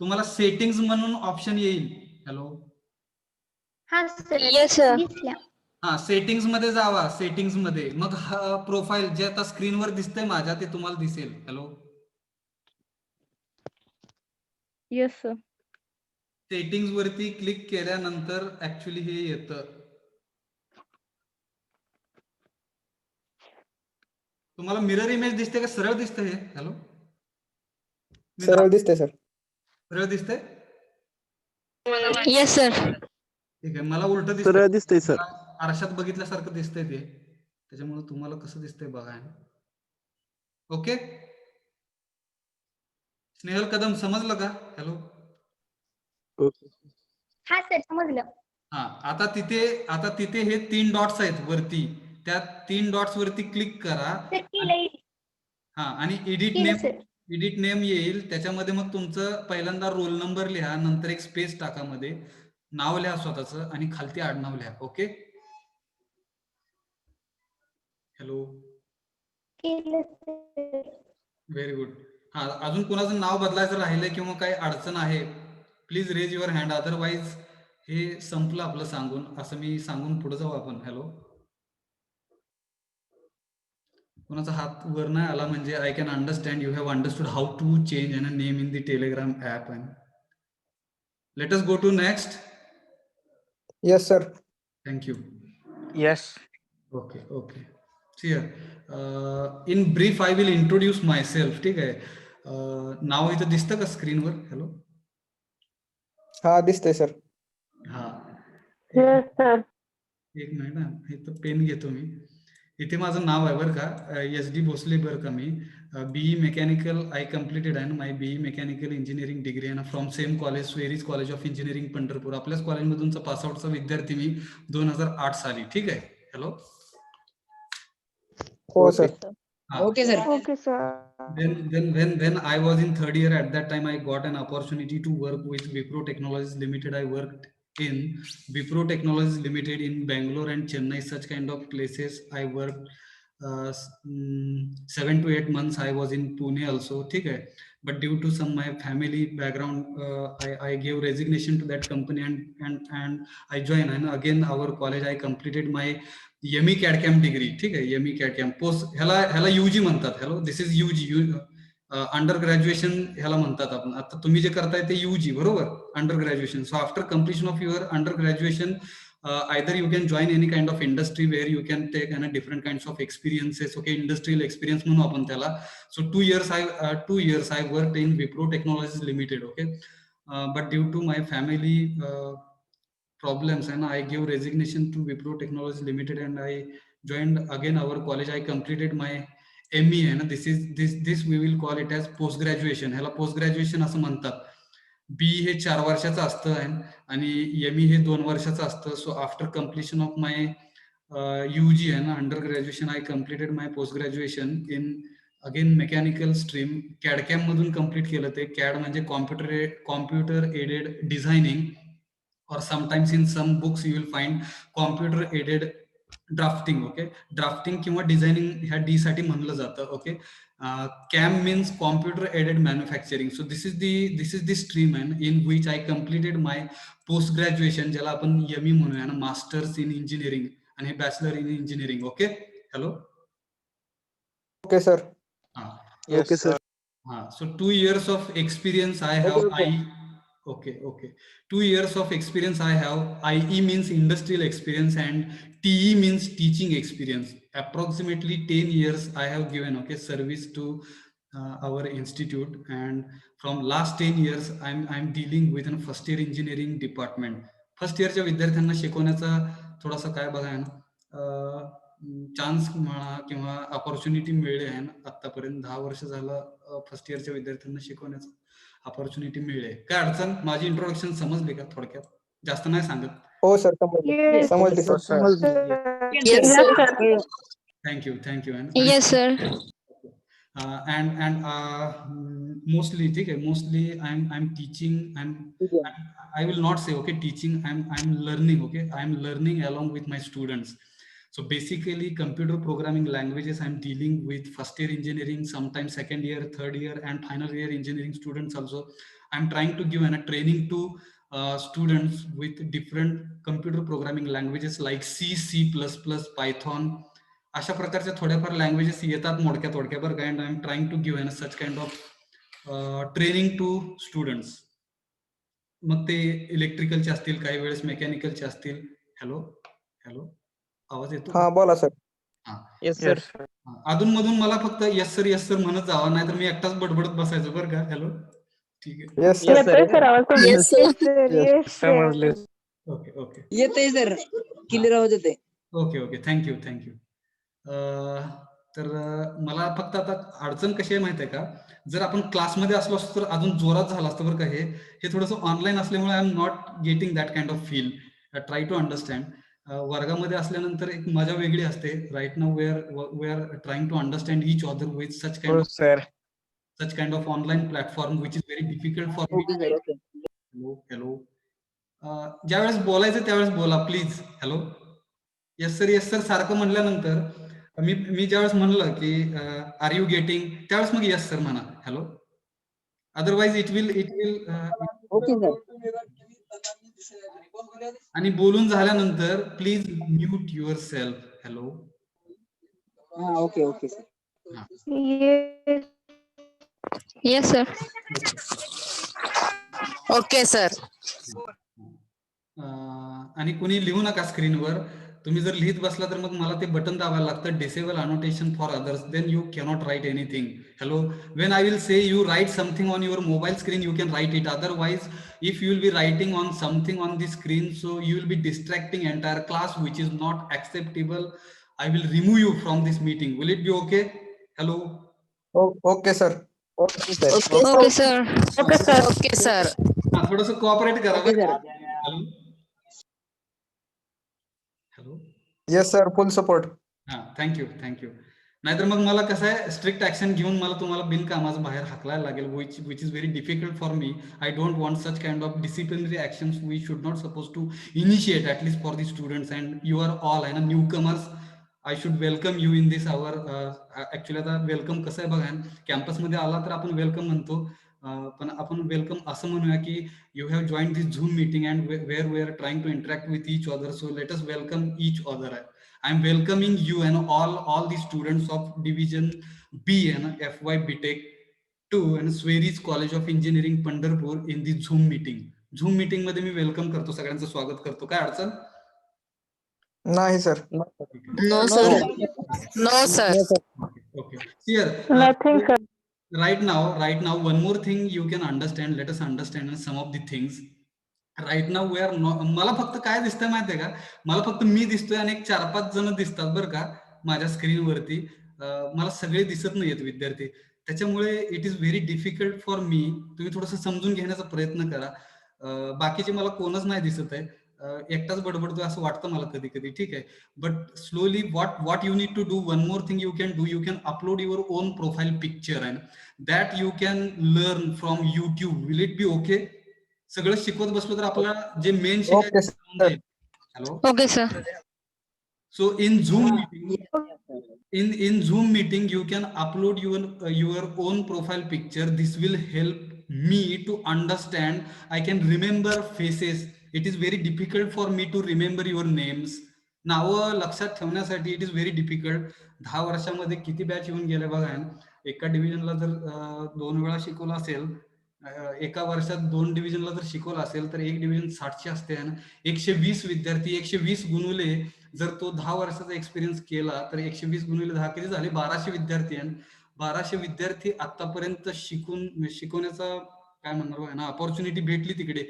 तुम्हाला सेटिंग्स म्हणून ऑप्शन येईल. हॅलो, हा सर. दिसल्या. हा, सेटिंग्स मध्ये जावा. सेटिंग्स मध्ये मग प्रोफाईल जे आता स्क्रीनवर दिसतंय माझ्या, ते तुम्हाला दिसेल. Hello, yes sir. सेटिंग्स वरती क्लिक केल्यानंतर ऍक्च्युली हे येतं. तुम्हाला मिरर इमेज दिसते का सरळ दिसतं हे? हॅलो, सरळ दिसतंय सर. सरळ दिसतंय? Yes sir. ठीक आहे, मला उलट सरळ दिसतंय सर. आरशात बघितल्यासारखं दिसतंय ते, त्याच्यामुळे तुम्हाला कसं दिसतंय बघा. ओके, स्नेहल कदम समजलं का? हॅलो, हा सर समजलं. हा, आता तिथे हे 3 डॉट्स आहेत वरती, त्या 3 डॉट्स वरती क्लिक करा. सर केलंय. हा, आणि एडिट केलं सर. नेम येईल, त्याच्यामध्ये मग तुमचं पहिल्यांदा रोल नंबर लिहा, नंतर एक स्पेस टाका, मध्ये नाव लिहा स्वतःचं आणि खालती आडनाव लिहा. ओके, हॅलो, केलं सर. Very good. हा, अजून कोणाचं नाव बदलायचं राहिलंय किंवा काही अडचण आहे, please raise your hand, otherwise हे संपलं आपलं सांगून, असं मी सांगून पुढे जाऊ आपण. हॅलो, कोणाचा हात वर नाही आला म्हणजे I can understand you have understood how to change a name in the Telegram app. And let us go to next. Yes, sir. Thank you. Yes. Okay, okay. See here, in brief, I will introduce myself. ठीक आहे. नाव इथं दिसतं का स्क्रीनवर? Hello. हा दिसतंय sir. हा. Yes sir. एक मिनिट हा. इथं पेन घेतो मी. इथे माझं नाव आहे बरं का, एस डी भोसले बरं का मी. बीई मेकॅनिकल आय कम्प्लिटेड आहे माय बीई मेकॅनिकल इंजिनिअरिंग डिग्री आहे ना from same college SVERI's college of engineering Pandharpur. आपल्याच कॉलेजमधूनचा पासआउटचा विद्यार्थी मी 2008 साली. ठीक आहे. हॅलो. हो sir. Okay sir. Okay sir. Then I was in third year. At that time, I got an opportunity to work with Wipro Technologies Limited. I worked in Wipro Technologies Limited in Bangalore and Chennai, such kind of places. I worked 7 to 8 months. I was in Pune also. Okay. But due to some my family background, I gave resignation to that company and I joined. And again, our college, I completed my ME CAD CAM degree. ठीक आहे. ME CAD CAM post ह्याला UG म्हणतात. Hello, this is UG under graduation ह्याला म्हणतात आपण. आता तुम्ही जे करताय ते युजी बरोबर, under graduation. So after completion of your under graduation either you can join any kind of industry where you can take different kinds of experiences. Okay, industrial experience म्हणू आपण त्याला. So 2 years I worked in Wipro Technologies Limited. Okay, but due to my family problems and I gave resignation to Wipro Technologies Limited and I joined again our college. I completed my ME and this we will call it as post graduation. ह्याला post graduation असं म्हणतात. बी हे 4 वर्षाचं असतं आणि ME हे 2 वर्षाचं असतं. So after completion of my UG आहे ना under graduation I completed my post graduation in again mechanical stream. CAD CAM मधून कम्प्लीट केलं ते. कॅड म्हणजे computer aided designing or sometimes in some books you will find computer aided drafting. Okay, drafting किंवा designing ह्या D साठी म्हणलं जातं. Okay, CAM means computer aided manufacturing. So this is the stream in which I completed my post graduation, ज्याला आपण ME म्हणूया ना, masters in engineering आणि bachelor in engineering. Okay, hello. Okay sir. हा. Yes, Okay, sir. sir. So 2 years of experience I have. Okay. 2 years of experience I have. IE means industrial experience and TE means teaching experience. Approximately 10 years I have given service to our institute, and from last 10 years I'm dealing with a first year engineering department. First इयरच्या विद्यार्थ्यांना शिकवण्याचा थोडासा काय बघा आहे ना, chance म्हणा किंवा अपॉर्च्युनिटी मिळली आहे ना. आतापर्यंत 10 वर्ष झालं फर्स्ट इयरच्या विद्यार्थ्यांना शिकवण्याचं अपॉर्च्युनिटी मिळेल. काय अडचण? माझी इंट्रोडक्शन समजली का थोडक्यात? जास्त नाही सांगत. हो सर, समजली समजली हो, sir. sir. Yes, sir. Thank you. Yes, sir. And mostly ठीक आहे, mostly I'm teaching. I will not say teaching. I'm learning. I'm learning along with my students. So basically computer programming languages I'm dealing with first year engineering, sometimes second year, third year and final year engineering students also. I'm trying to give a training to students with different computer programming languages like C++, Python. अशा प्रकारच्या थोड्याफार languages येतात मोडक्या थोडक्यावर. And I am trying to give such kind of training to students. मग ते इलेक्ट्रिकलचे असतील, काही वेळेस मेकॅनिकलचे असतील. हॅलो, आवाज येतो? हा बोला सर. Yes, sir. अधूनमधून मला फक्त यस सर म्हणत जावा, नाहीतर मी एकटाच बडबडत बसायचो बरं का. हॅलो, ठीक आहे. Yes sir. Yes, sir. Yes समजले. ओके. येते सर. क्लिअर आवाज येते. ओके. थँक्यू. तर मला फक्त आता अडचण कशी आहे माहिती आहे का, जर आपण क्लासमध्ये असलो असतो तर अजून जोरात झालं असतं बरं का. हे थोडंसं ऑनलाईन असल्यामुळे I am not getting that kind of feel. Try to understand. वर्गामध्ये असल्यानंतर एक मजा वेगळी असते. Right now we are trying to understand each other with such Oh, sir. Kind of online platform which is very difficult for me. Okay sir. Okay. Hello. ज्यावेळेस बोलायचं त्यावेळेस बोला प्लीज. हॅलो. येस सर सारखं म्हणल्यानंतर मी ज्यावेळेस म्हणलं की R you getting, त्यावेळेस मग येस सर म्हणा. Hello. Otherwise it will okay sir. आणि बोलून झाल्यानंतर please mute yourself. Hello. हा, okay sir. Yes, sir. Okay, sir. आणि कुणी लिहू नका स्क्रीनवर. तुम्ही जर लिहित बसला तर मग मला ते बटन दाबायला लागतं, disable annotation for others, then you cannot write anything. Hello, when I will say you write something on your mobile screen, you can write it. Otherwise if you will be writing on something on the screen, so you will be distracting entire class, which is not acceptable. I will remove you from this meeting. Will it be okay? Hello. Okay sir. Okay sir. Okay sir. हा, थोडस cooperate करा okay बरं. Sir. Hello hello. Yes sir, फुल support. हा, thank you. नाहीतर मग मला कसं आहे, स्ट्रिक्ट ऍक्शन घेऊन मला तुम्हाला बिनकामाचं बाहेर हाकलायला लागेल, which is very difficult for me. I don't want such kind of disciplinary actions we should not suppose to initiate, at least for the students and you are all आहे ना newcomers. I should welcome you in this hour. Actually आता welcome कसं आहे बघा, कॅम्पसमध्ये आला तर आपण वेलकम म्हणतो, पण आपण वेलकम असं म्हणूया की you have joined this Zoom meeting and where we are trying to interact with each other. So let us welcome each other. I am welcoming you and all the students of Division B and FY BTech 2 and Sweris College of Engineering Pandharpur in the Zoom meeting. Zoom meeting मध्ये me welcome करतो, सगळ्यांचं स्वागत करतो. काय अडचण नाही sir. No sir. No sir. Okay. Here, nothing sir. right now, one more thing you can understand. Let us understand some of the things. Right now we are not. मला फक्त काय दिसतंय माहितीये का, मला फक्त मी दिसतोय आणि एक 4-5 जण दिसतात बरं का माझ्या स्क्रीनवरती. मला सगळे दिसत नाहीयेत विद्यार्थी, त्याच्यामुळे it is very difficult for मी. तुम्ही थोडंसं समजून घेण्याचा प्रयत्न करा. बाकीचे मला कोणच नाही दिसत आहे, एकटाच बडबडतोय असं वाटतं मला कधी कधी. ठीक आहे, but slowly what you need to do, one more thing you can do, you can upload your own profile picture and that you can learn from YouTube. Will it be okay? सगळं शिकवत बसलो तर आपल्याला जे main okay शिकायचं sir. Hello. Okay sir. So in Zoom meeting, you can upload your own profile picture. This will help me to understand. I can remember faces. It is very difficult for me to remember your names. नाव लक्षात ठेवण्यासाठी it is very difficult. 10 वर्षामध्ये किती batch येऊन गेले बघा. एका डिव्हिजनला जर 2 वेळा शिकवलं असेल, एका वर्षात 2 डिव्हिजनला जर शिकवलं असेल तर एक डिव्हिजन 60चे असते. 120 विद्यार्थी, 120 गुणुले जर तो 10 वर्षाचा एक्सपिरियन्स केला तर 120 गुणिले 10 किती झाले, 1200 विद्यार्थी. आणि 1200 विद्यार्थी आतापर्यंत शिकवण्याचा काय म्हणणार बघा ना अपॉर्च्युनिटी भेटली तिकडे.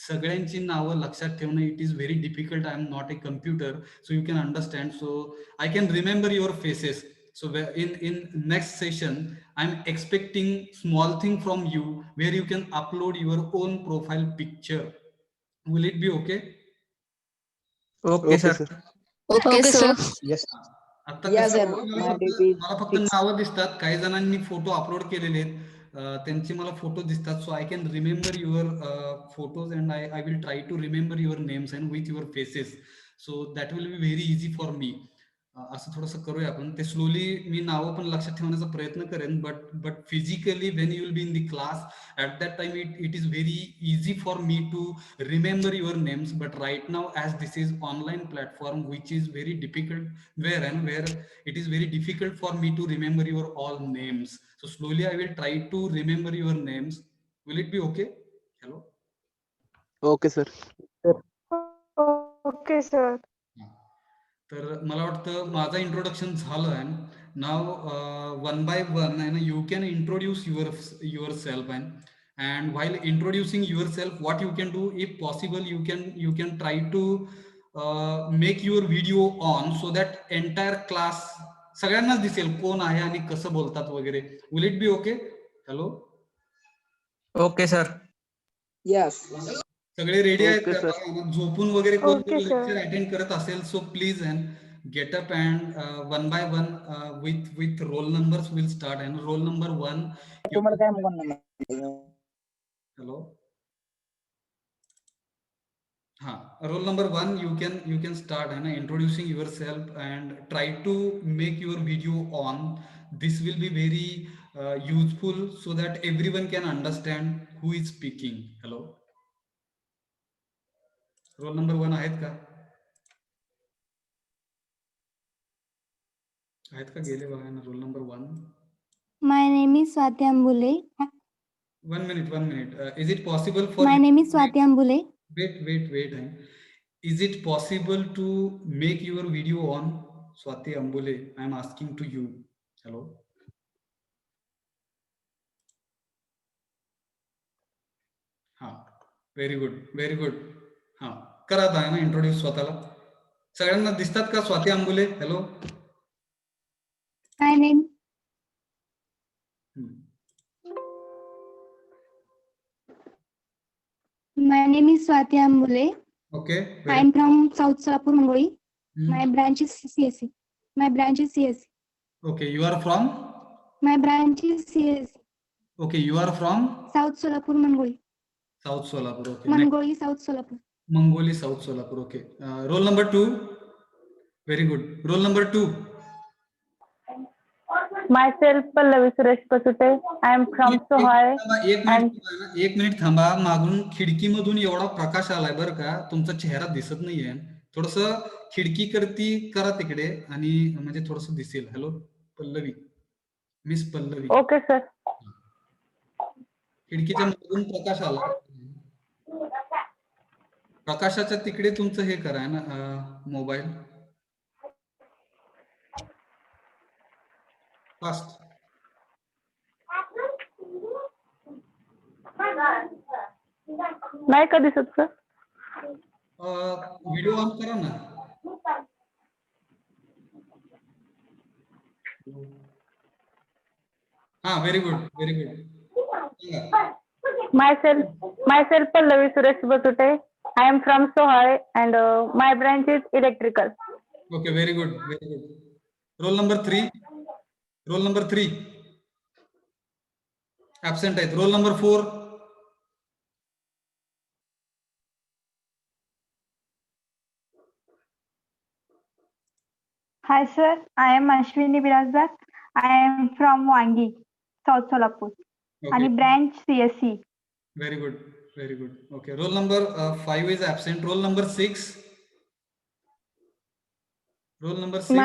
सगळ्यांची नावं लक्षात ठेवणं it is very difficult. I am not a computer, so you can understand. So I can remember your faces. So in next session, I'm expecting small thing from you where you can upload your own profile picture. Will it be okay? Okay sir. Okay sir. आता या कसं sir. मला फक्त नावं दिसतात. काही जणांनी photo upload केलेले आहेत, त्यांचे मला फोटो दिसतात. So I can remember your photos and I will try to remember your names and with your faces. So that will be very easy for me. असं थोडंसं करूया आपण. ते स्लोली मी नावं पण लक्षात ठेवण्याचा प्रयत्न करेन, but physically when you will be in the class at that time it is very easy for me to remember your names. But right now as this is online platform which is very difficult, where it is very difficult for me to remember your all names. So slowly I will try to remember your names. Will it be okay? Hello. Okay sir. Okay sir. तर मला वाटतं माझं introduction झालं आहे. नाव one by one आहे ना, you can introduce yourself. And while introducing yourself, what you can do, if possible you can try to make your video on, so that entire class सगळ्यांनाच दिसेल कोण आहे आणि कसं बोलतात वगैरे. Will it be okay? Hello. Okay sir. Yes. सगळे ready आहेत ओके का? सर. झोपून वगैरे कोण ओके सर. लेक्चर अटेंड करत असेल, so please and get up and one by one with roll numbers will start. And roll number 1. तुम्हाला काय म्हणणं? हॅलो. हा, roll number 1 you can start and introducing yourself and try to make your video on. This will be very useful so that everyone can understand who is speaking. Hello. Roll number 1 आहेत का? आहेत का? गेले बघा ना. Roll number 1. My name is Swati Ambule. 1 minute. Is it possible for My name is Swati Ambule. wait. Is it possible to make your video on? Swati Ambule, I am asking to you. Hello. हा, very good, very good. हा, करा आता आहे ना introduce स्वतःला. सगळ्यांना दिसतात का Swati Ambule? Hello. My name is Swati Ambule. Okay. I am from South Solapur, Mangoli. My branch is CSE. My branch is CSE. Okay, you are from? My branch is CSE. Okay, you are from? South Solapur, Mangoli. South Solapur. Okay. Mangoli, South Solapur. Mangoli, south Solapur. Okay. Roll number 2. Very good. Roll number 2. Myself Pallavi Suresh Pasute. I am from Sohai. एक minute थांबा. मागून खिडकीमधून एवढा प्रकाश आलाय बरं का, तुमचा चेहरा दिसत नाहीये. थोडस खिडकी करती करा तिकडे आणि म्हणजे थोडस दिसेल. Hello Pallavi, miss Pallavi. Okay, sir. खिडकीच्या मधून प्रकाश आला. प्रकाशाच्या तिकडे तुमचं हे करा ना मोबाईल. फास्ट. नाही का दिसत सर? व्हिडिओ ऑन करा ना. हा, very good, very good. Myself Pallavi Suresh Pasute. I am from Sohai and my branch is electrical. Okay, very good, very good. Roll number 3. Roll number 3 absent आहेत. Roll number 4. Hi, sir. I am Ashwini Birajbak. I am from Wangi, South Solapur. आणि branch CSE. Very good, very good. Okay, roll number 5 is absent. Roll number 6. Roll number 6.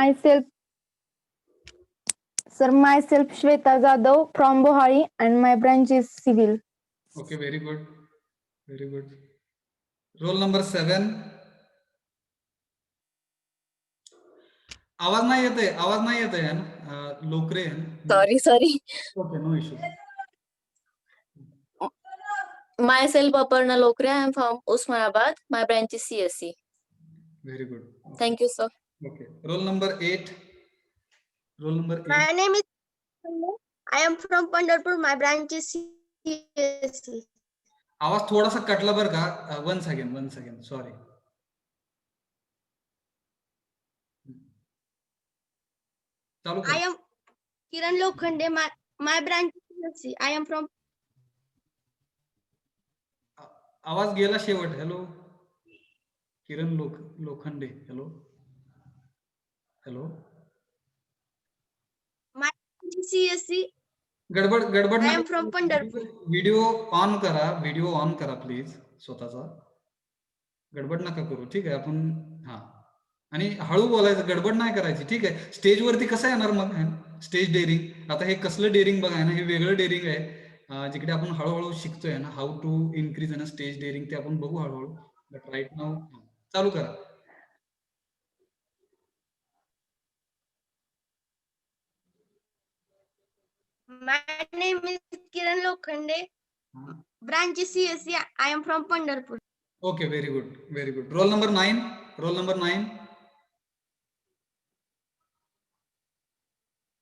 Myself Shweta Jadhav from Bohari and my branch is civil. Okay, very good, very good. Roll number 7. आवाज नाही येते, आवाज नाही येते है ना, लोकरे है ना. Sorry. Okay, no issue. Myself Aparna Lokre. I am from Usmanabad. My branch is CSE. Very good. Thank you, sir. Okay, roll number 8. Roll number 8. My name is. I am from Pandharpur. My branch is CSE. आवाज थोडासा कटला बरं का. 1 second. Sorry. चालू I am Kiran Lokhande. My branch is CSE. I am from. आवाज गेला शेवट. Hello Kiran Lokhande. Hello hello. My CSE. गडबड I am from Pandharpur. Video on करा. व्हिडिओ ऑन करा प्लीज स्वतःचा. गडबड नका करू. ठीक आहे. आपण हा आणि हळू बोलायचं. गडबड नाही करायची. ठीक आहे. स्टेजवरती कसं येणार मग स्टेज डेअरिंग. आता हे कसलं डेअरिंग बघाय ना. हे वेगळं डेअरिंग आहे. जिकडे आपण हळूहळू शिकतोय ना हाऊ टू इन्क्रीज ना स्टेज डेअरिंग. ते आपण बघू हळूहळू. बट राईट नाऊ चालू करा. My name is Kiran Lokhande. Branch is CSE. I am from Pandharpur. Okay, very good, very good. Roll number 9. Roll number 9.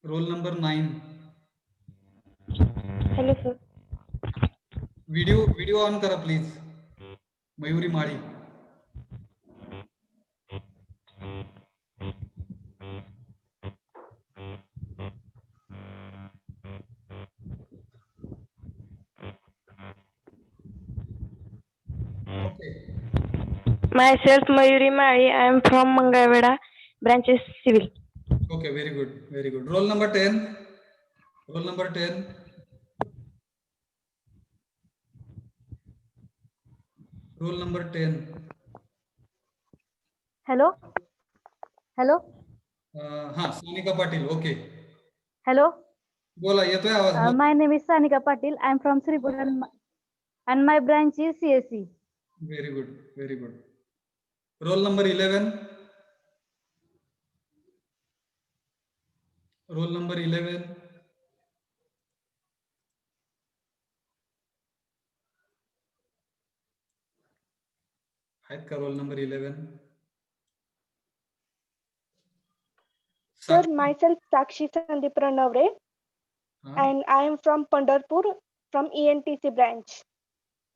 Roll number 9. Hello, sir. Video on करा please. Mayuri Mali. Myself Mayuri Mari. I am from Mangalveda. Branch is civil. Okay, very good, very good. Roll number 10. Roll number 10. Roll number 10. Hello. हा, Sanika Patil. Okay, Hello. बोला. येतोय आवाज. My name is Sanika Patil. I am from Sripur and my branch is CSE. Very good, very good. Roll number 11. Roll number 11. आहेत का roll number 11? Sir, myself Sakshi Sandeep Ranavre, हाँ, and I am from Pandharpur, from ENTC branch.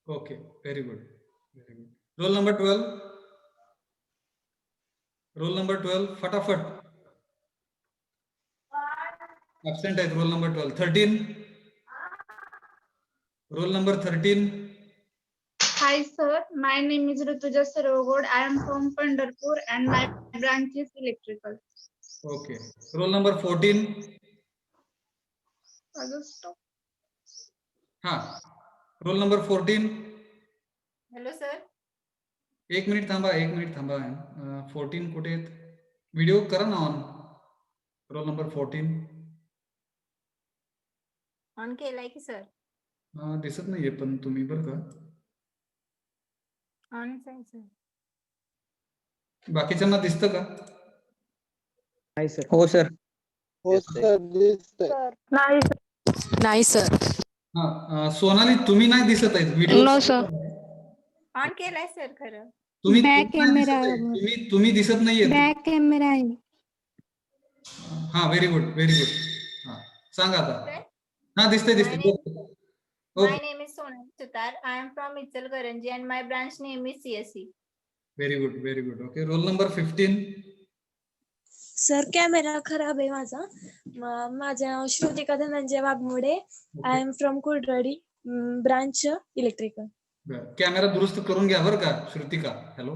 okay, very good. Very good. Roll number 12. Roll number 12, फटाफट. Absent आहे roll number 12. 13. Roll number 13. Hi sir, my name is Rutuja Sarogod. I am from Pandharpur and my branch is electrical. Okay. Roll number 14. हाँ. Roll number 14. Hello sir. एक minute थांबा. 14 कुठे आहेत? Video करा ना on. Roll number 14. On केलाय की sir? दिसत नाहीये पण तुम्ही बरं का. On sir. बाकीच्यांना दिसतं का? नाही सर. हो सर. हो सर दिसतंय. Sir, नाही सर. हा, सोनाली तुम्ही नाही दिसत आहेत व्हिडिओ. No, sir. ऑन केलाय सर खरं. तुम्ही Back तुम्ही नाही camera दिसत आहे. तुम्ही दिसत नाहीये. बॅक कॅमेरा आहे. हा, व्हेरी गुड. हा, सांगा आता. हा, दिसतंय. My name is Sonal Sutar. I am from Ichalkaranji and my branch name is CSE. Very good. Okay. Roll number 15. Sir camera खराब आहे माझा. माझं नाव Shrutika Dhananjay Waghmode. I am from Kurduwadi, branch electrical. Camera दुरुस्त करून घ्या बरं का श्रुतिका. हॅलो.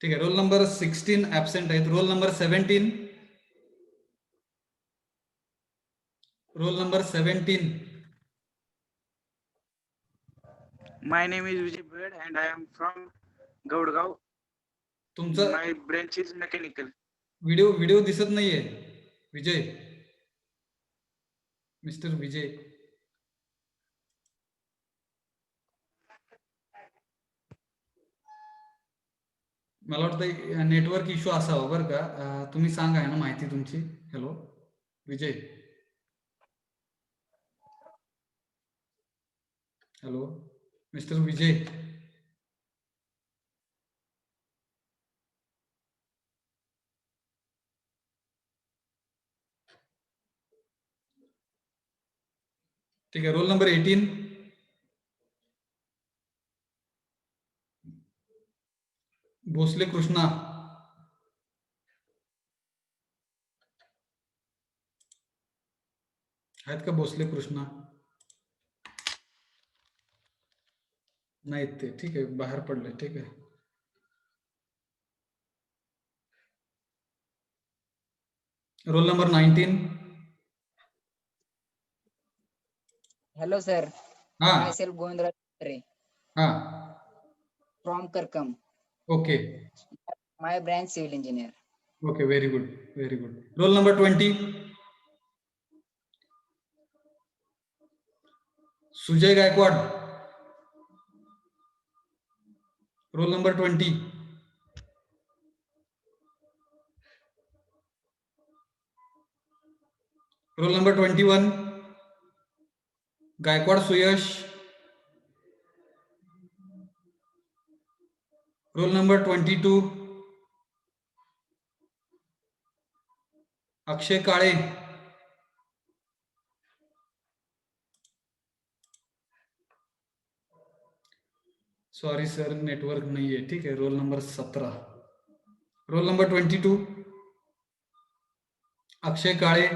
ठीक आहे. रोल नंबर 16 ऍबसेंट आहेत. Roll number 17. Roll number 17. My name is Vijay Bird and I am from Gaudgaon. तुमचं My branch is mechanical. Video दिसत नाहीये. विजय, मिस्टर विजय. मला वाटतं नेटवर्क इश्यू असावा बरं का. तुम्ही सांगा ना माहिती तुमची. हॅलो विजय. हॅलो मिस्टर विजय. ठीक आहे. Roll number 18. भोसले कृष्णा. आहेत का भोसले कृष्णा? नाहीत ते. ठीक आहे, बाहेर पडले. ठीक आहे. Roll number 19. Hello sir, हा myself Govindra हा. from Karkam. Okay. My branch civil engineer. Okay. Very good. Roll number 20. Sujay Gaikwad. Roll number 20. Roll number 21. Gaikwad Suyash. Roll number 22. Akshay Kale. Sorry sir, network नाहीये. ठीक आहे. Roll number 17. Roll number 22. अक्षय काळे.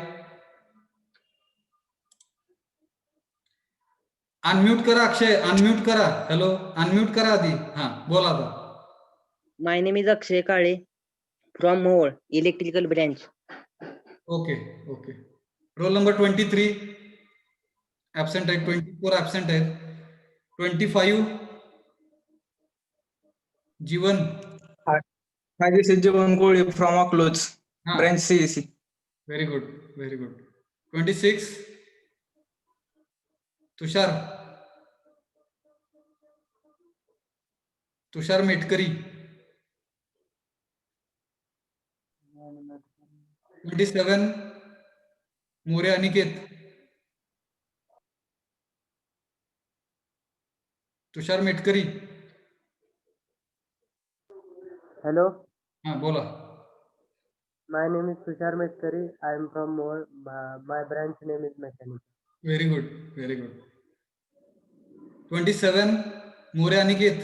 Unmute करा अक्षय. Unmute करा. Hello, unmute करा आधी. हा, बोला आता. My name is Akshay Kale from Mohol, electrical branch. Okay. Roll number 23. Absent आहेत. 24 ऍबसेंट आहेत. 25. जीवन. माझे सज्जन कोळी फ्रॉम अकलोज, हा, ब्रांच सीएसी. Very good. 26. तुषार तुषार मेटकरी 27 मोरे अनिकेत तुषार मेटकरी Hello, हाँ बोला my name is Tushar Metkari. I am from Mohol. My branch name is Mechanic. Very good 27 More Aniket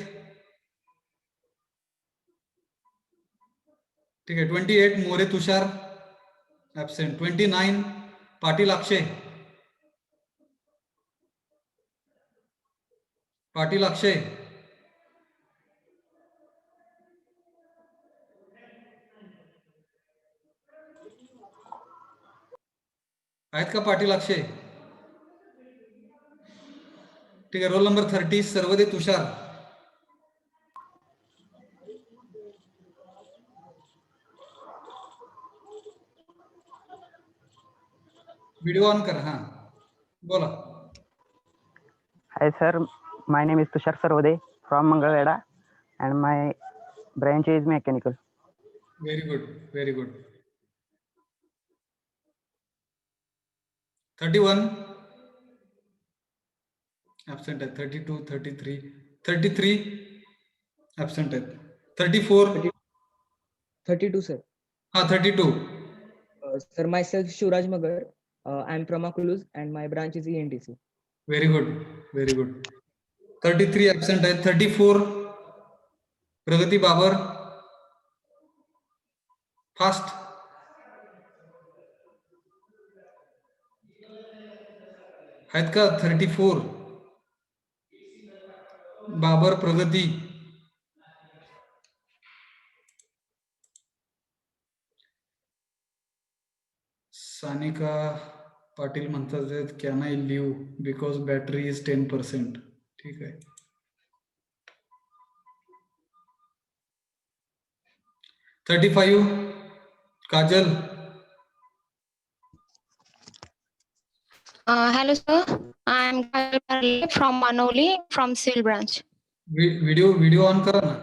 ठीक है 28 मोरे तुषार absent 29 Patil अक्षय आहेत का पाटील अक्षय ठीक आहे roll number 30 Sarvade Tushar video on कर हाँ बोला Hi sir, my name is Tushar Sarvade from Mangalweda and my branch is mechanical. Very good 31 absent है 32 33 absent है 34 32, sir. हाँ 32 Sir, myself Shuraj Magar. I am from Akuluz and my branch is ENTC. Very good 33 absent है 34 प्रगति Babar fast आहेत का 34 बाबर प्रगती सानिका पाटील म्हणतात can I live because battery is 10%. ठीक आहे 35 Kajal Hello, sir. I am Kajal Parle from Manoli from Civil Branch. Video on करा ना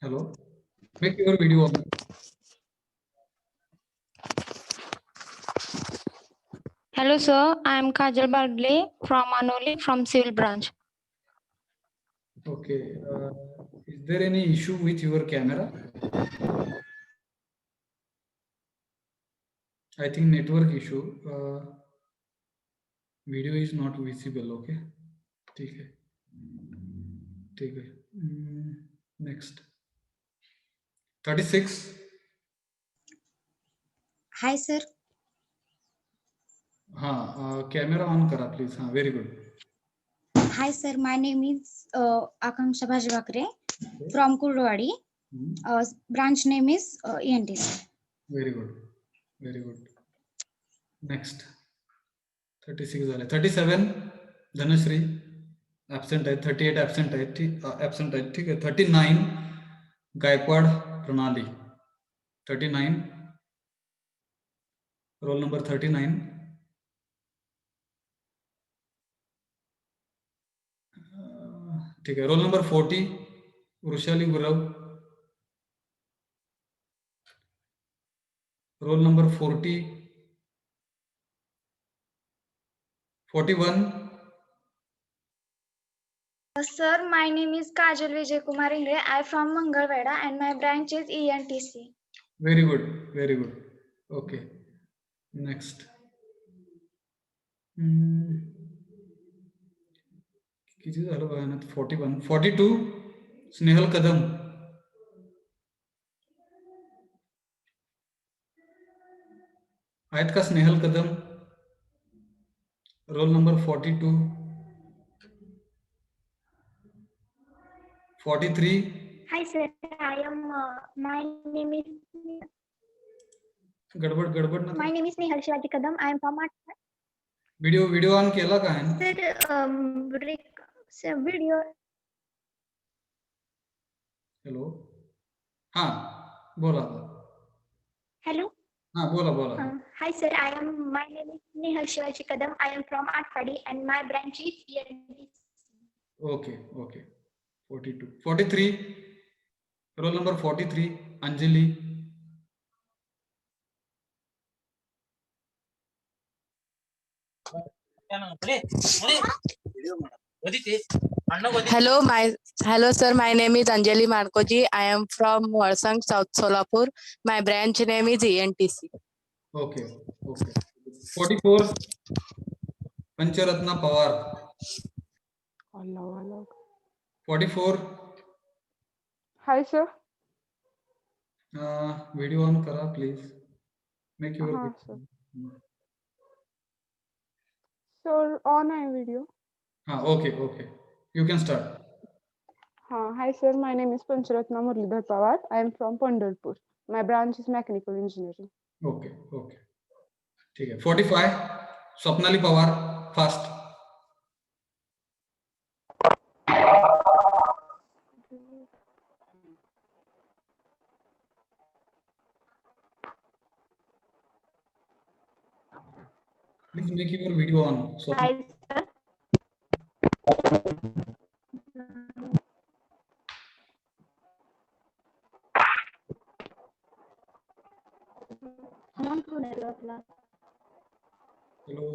hello make your video on Hello, sir. I am Kajal Parle from Manoli from Civil Branch. Okay. Is there any issue with your camera? I think network issue. Video is not visible. Okay. ठीक है. Next. 36. Hi, sir. हाँ camera on करा please हाँ very good Hi, sir. My name is Akanksha Bhajbakre from Kurwadi. Branch name is ENTC. Very good next 36 झाले 37 Dhanashree absent आहे 38 absent आहे ठीक आहे 39 गायकवाड प्रणाली 39 रोल नंबर 39 ठीक है roll number 40 Vrushali Gurav roll number 41 Sir, my name is Kajal Vijay Kumar Ingre. I am from Mangalweda and my branch is ENTC. very good okay next किती झालं बघा ना 41 42 स्नेहल कदम आहेत का Snehal Kadam roll number 42 43 Hi, sir. I am. My name is. गडबड ना My name is Nehal Shivaji Kadam. I am from. Video on केला का Sir, video. हॅलो हाँ बोला Hello. हाँ बोला Hi sir, my name is Nehal Shivaji Kadam. I am from Atpadi and my branch is ENTC. Okay, okay. 42. 43. Roll number 43, Anjali. Hello sir, my name is Anjali Markoji. I am from Warsang, South Solapur. My branch name is ENTC. Okay, okay. 44, Pancharatna Pawar. 44. Hi sir. Video on kara, please. Make your हाँ sir. Sir, on है video. Okay, okay. You can start. Hi sir, my name is Pancharatna Muralidhar Pawar. I am from Pandharpur. My branch is mechanical engineering. Okay, okay. ठीक है. 45, Swapnali Pawar, fast. Please make your video on. Hi sir. Hello.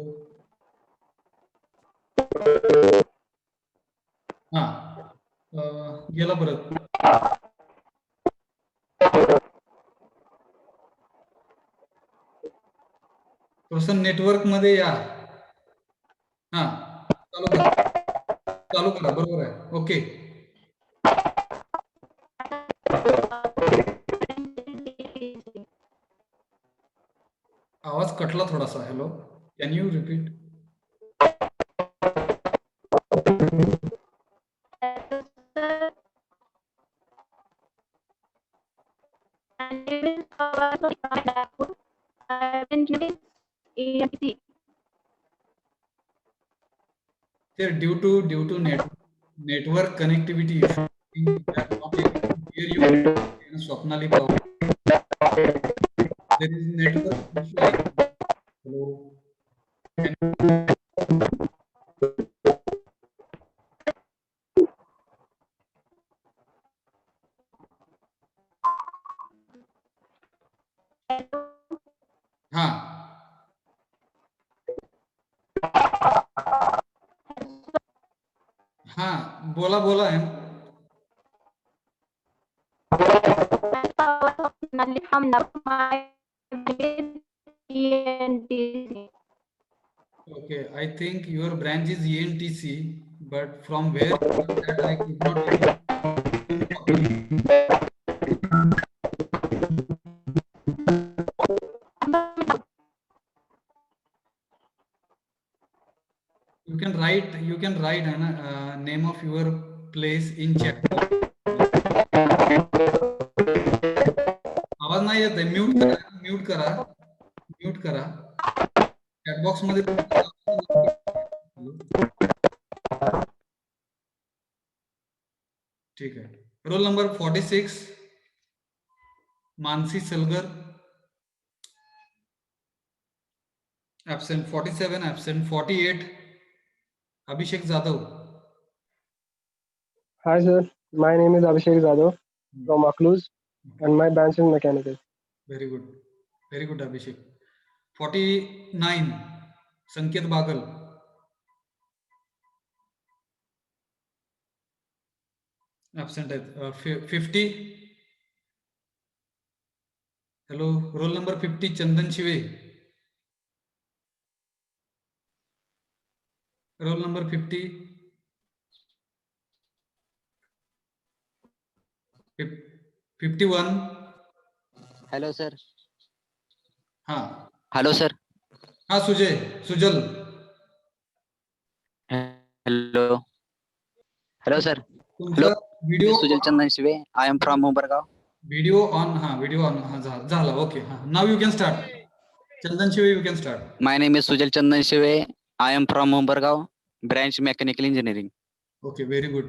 गेला परत. थोडंसं network मध्ये या. चालू करा बरोबर आहे. ओके. आवाज कटला थोडासा. Hello, can you repeat? Due to network connectivity issue, we are not able to hear you, Swapnali Pawar. There is network issue. Hello. बोला बोला है. Okay, I think your branch is ENTC, but from where that I could not hear. You can write name of your place in chat. आवाज नाही येत आहे. Mute करा. Chat box मध्ये ठीक आहे. Roll number 46, Mansi Salgar. Absent 47, absent 48, Abhishek Jadhav. Hi sir, my name is Abhishek Jadhav from Akluz and my branch is mechanical. Very good Abhishek. 49, Sanket Bagal. Absent. 50. Hello, roll number 50, Chandan Shive. Roll number 50. 51. Hello sir. Hello sir. Sujal. Hello sir. तुमचा video Sujal Chandan Shive. I am from Umbergaon. Video on. झाला. Okay. Now you can start. Chandan Shive, you can start. My name is Sujal Chandan Shive. I am from Umbergaon, branch mechanical engineering. Okay, very good.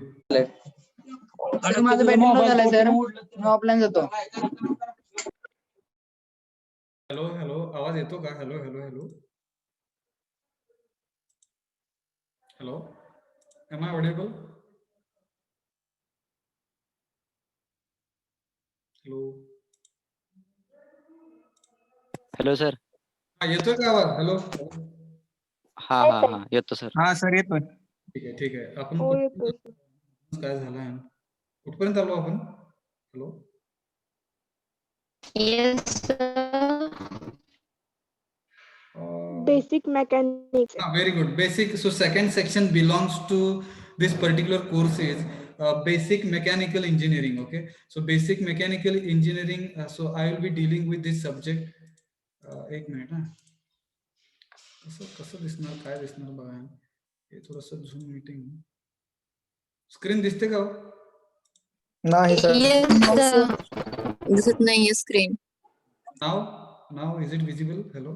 माझं batting झालंय सर. मी offline जातो. Hello hello, आवाज येतो का? Hello hello hello hello, am I audible? Hello, hello sir. हा येतोय का आवाज? हॅलो, हा येतो सर. हा सर येतोय. ठीक आहे ठीक आहे. आपण हो येतोय sir. काय झालंय, कुठपर्यंत आलो आपण? Hello, Yes, sir. Basic mechanics. very good. Basic. So second section belongs to this particular course is basic mechanical engineering. Okay. So basic mechanical engineering. So I will be dealing with this subject. एक minute हा. कसं दिसणार, काय दिसणार बघा. हे थोडंसं zoom meeting. Screen दिसते का? नाही सर. Yes, sir. दिसत नाहीये screen. Now is it visible? Hello.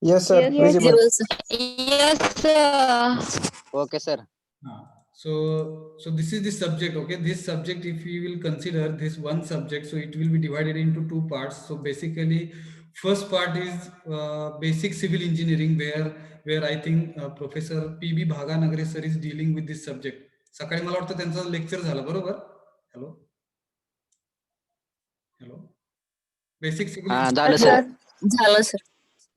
Yes sir. Yes, Visible. Yes, sir. Okay sir. So this is the subject. Okay, this subject, if we will consider this one subject, so it will be divided into two parts. So basically, first part is basic civil engineering, where I think Professor P.B. Bhaganagre sir is dealing with this subject. सकाळी मला वाटतं त्यांचं lecture झालं बरोबर. Hello hello, basic civil हा झालं sir. झालं sir.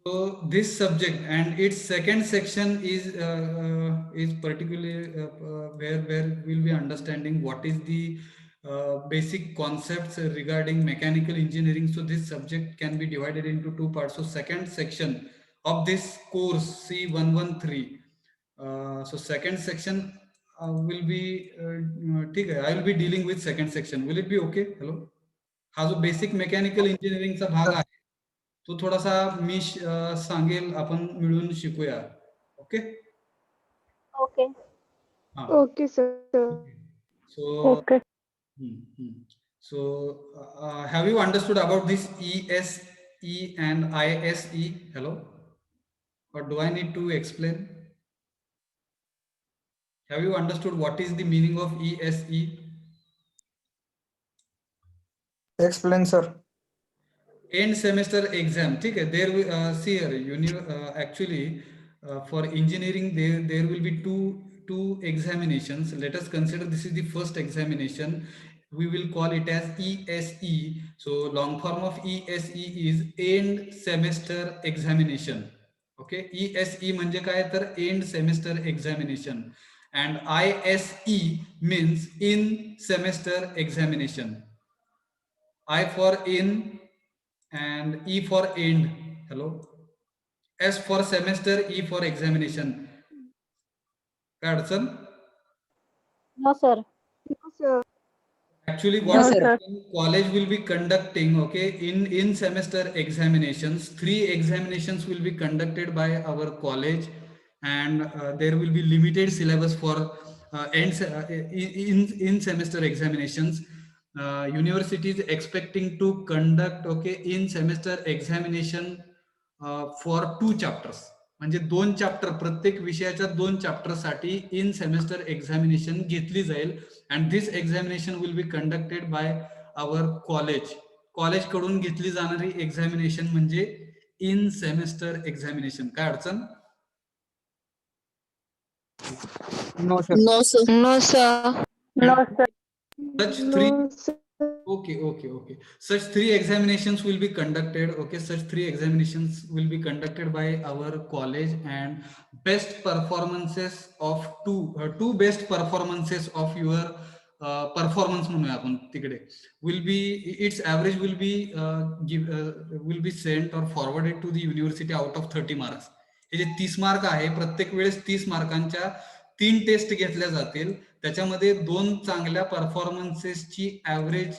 So this subject and its second section is particularly where we'll be understanding what is the basic concepts regarding mechanical engineering. So this subject can be divided into two parts. So second section of this course C113. So second section will be ठीक है. I will be dealing with second section. Will it be okay? Hello. हा जो basic mechanical इंजिनिअरिंगचा भाग आहे तो थोडासा मी सांगेल, आपण मिळून शिकूया. Okay. Okay. Okay sir. Okay. So have you understood about this ESE and ISE? Hello, or do I need to explain? Have you understood what is the meaning of ESE? Explain sir. End semester exam. ठीक है. There see here, actually for engineering there will be two examinations. Let us consider this is the first examination. We will call it as ESE. So long form of ESE is end semester examination. Okay. ESE म्हणजे काय तर end semester examination, and ISE means in semester examination. I for in and E for end. Hello. S for semester, E for examination. काय अडचण? No sir. No sir. Actually No, what sir. college will be conducting, okay, in semester examinations, 3 examinations will be conducted by our college, and there will be limited syllabus for in semester examinations. University is expecting to conduct, okay, in semester examination for 2 chapters. म्हणजे 2 chapter, प्रत्येक विषयाच्या 2 chapter साठी in semester examination घेतली जाईल. And this examination will be conducted by our college. College कडून घेतली जाणारी examination म्हणजे इन सेमेस्टर एक्झामिनेशन. काय अडचण? No sir. No, sir. No, sir. No sir. Such No three. sir. Okay. Such 3 examinations will be conducted. Okay, such 3 examinations will be conducted by our college, and best performances of two best performances of your performance म्हणूया आपण तिकडे will be, its average will be sent or forwarded to the university out of 30 marks. हे जे 30 mark आहे, प्रत्येक वेळेस 30 मार्कांच्या 3 test घेतल्या जातील. त्याच्यामध्ये 2 चांगल्या परफॉर्मन्सेसची ऍव्हरेज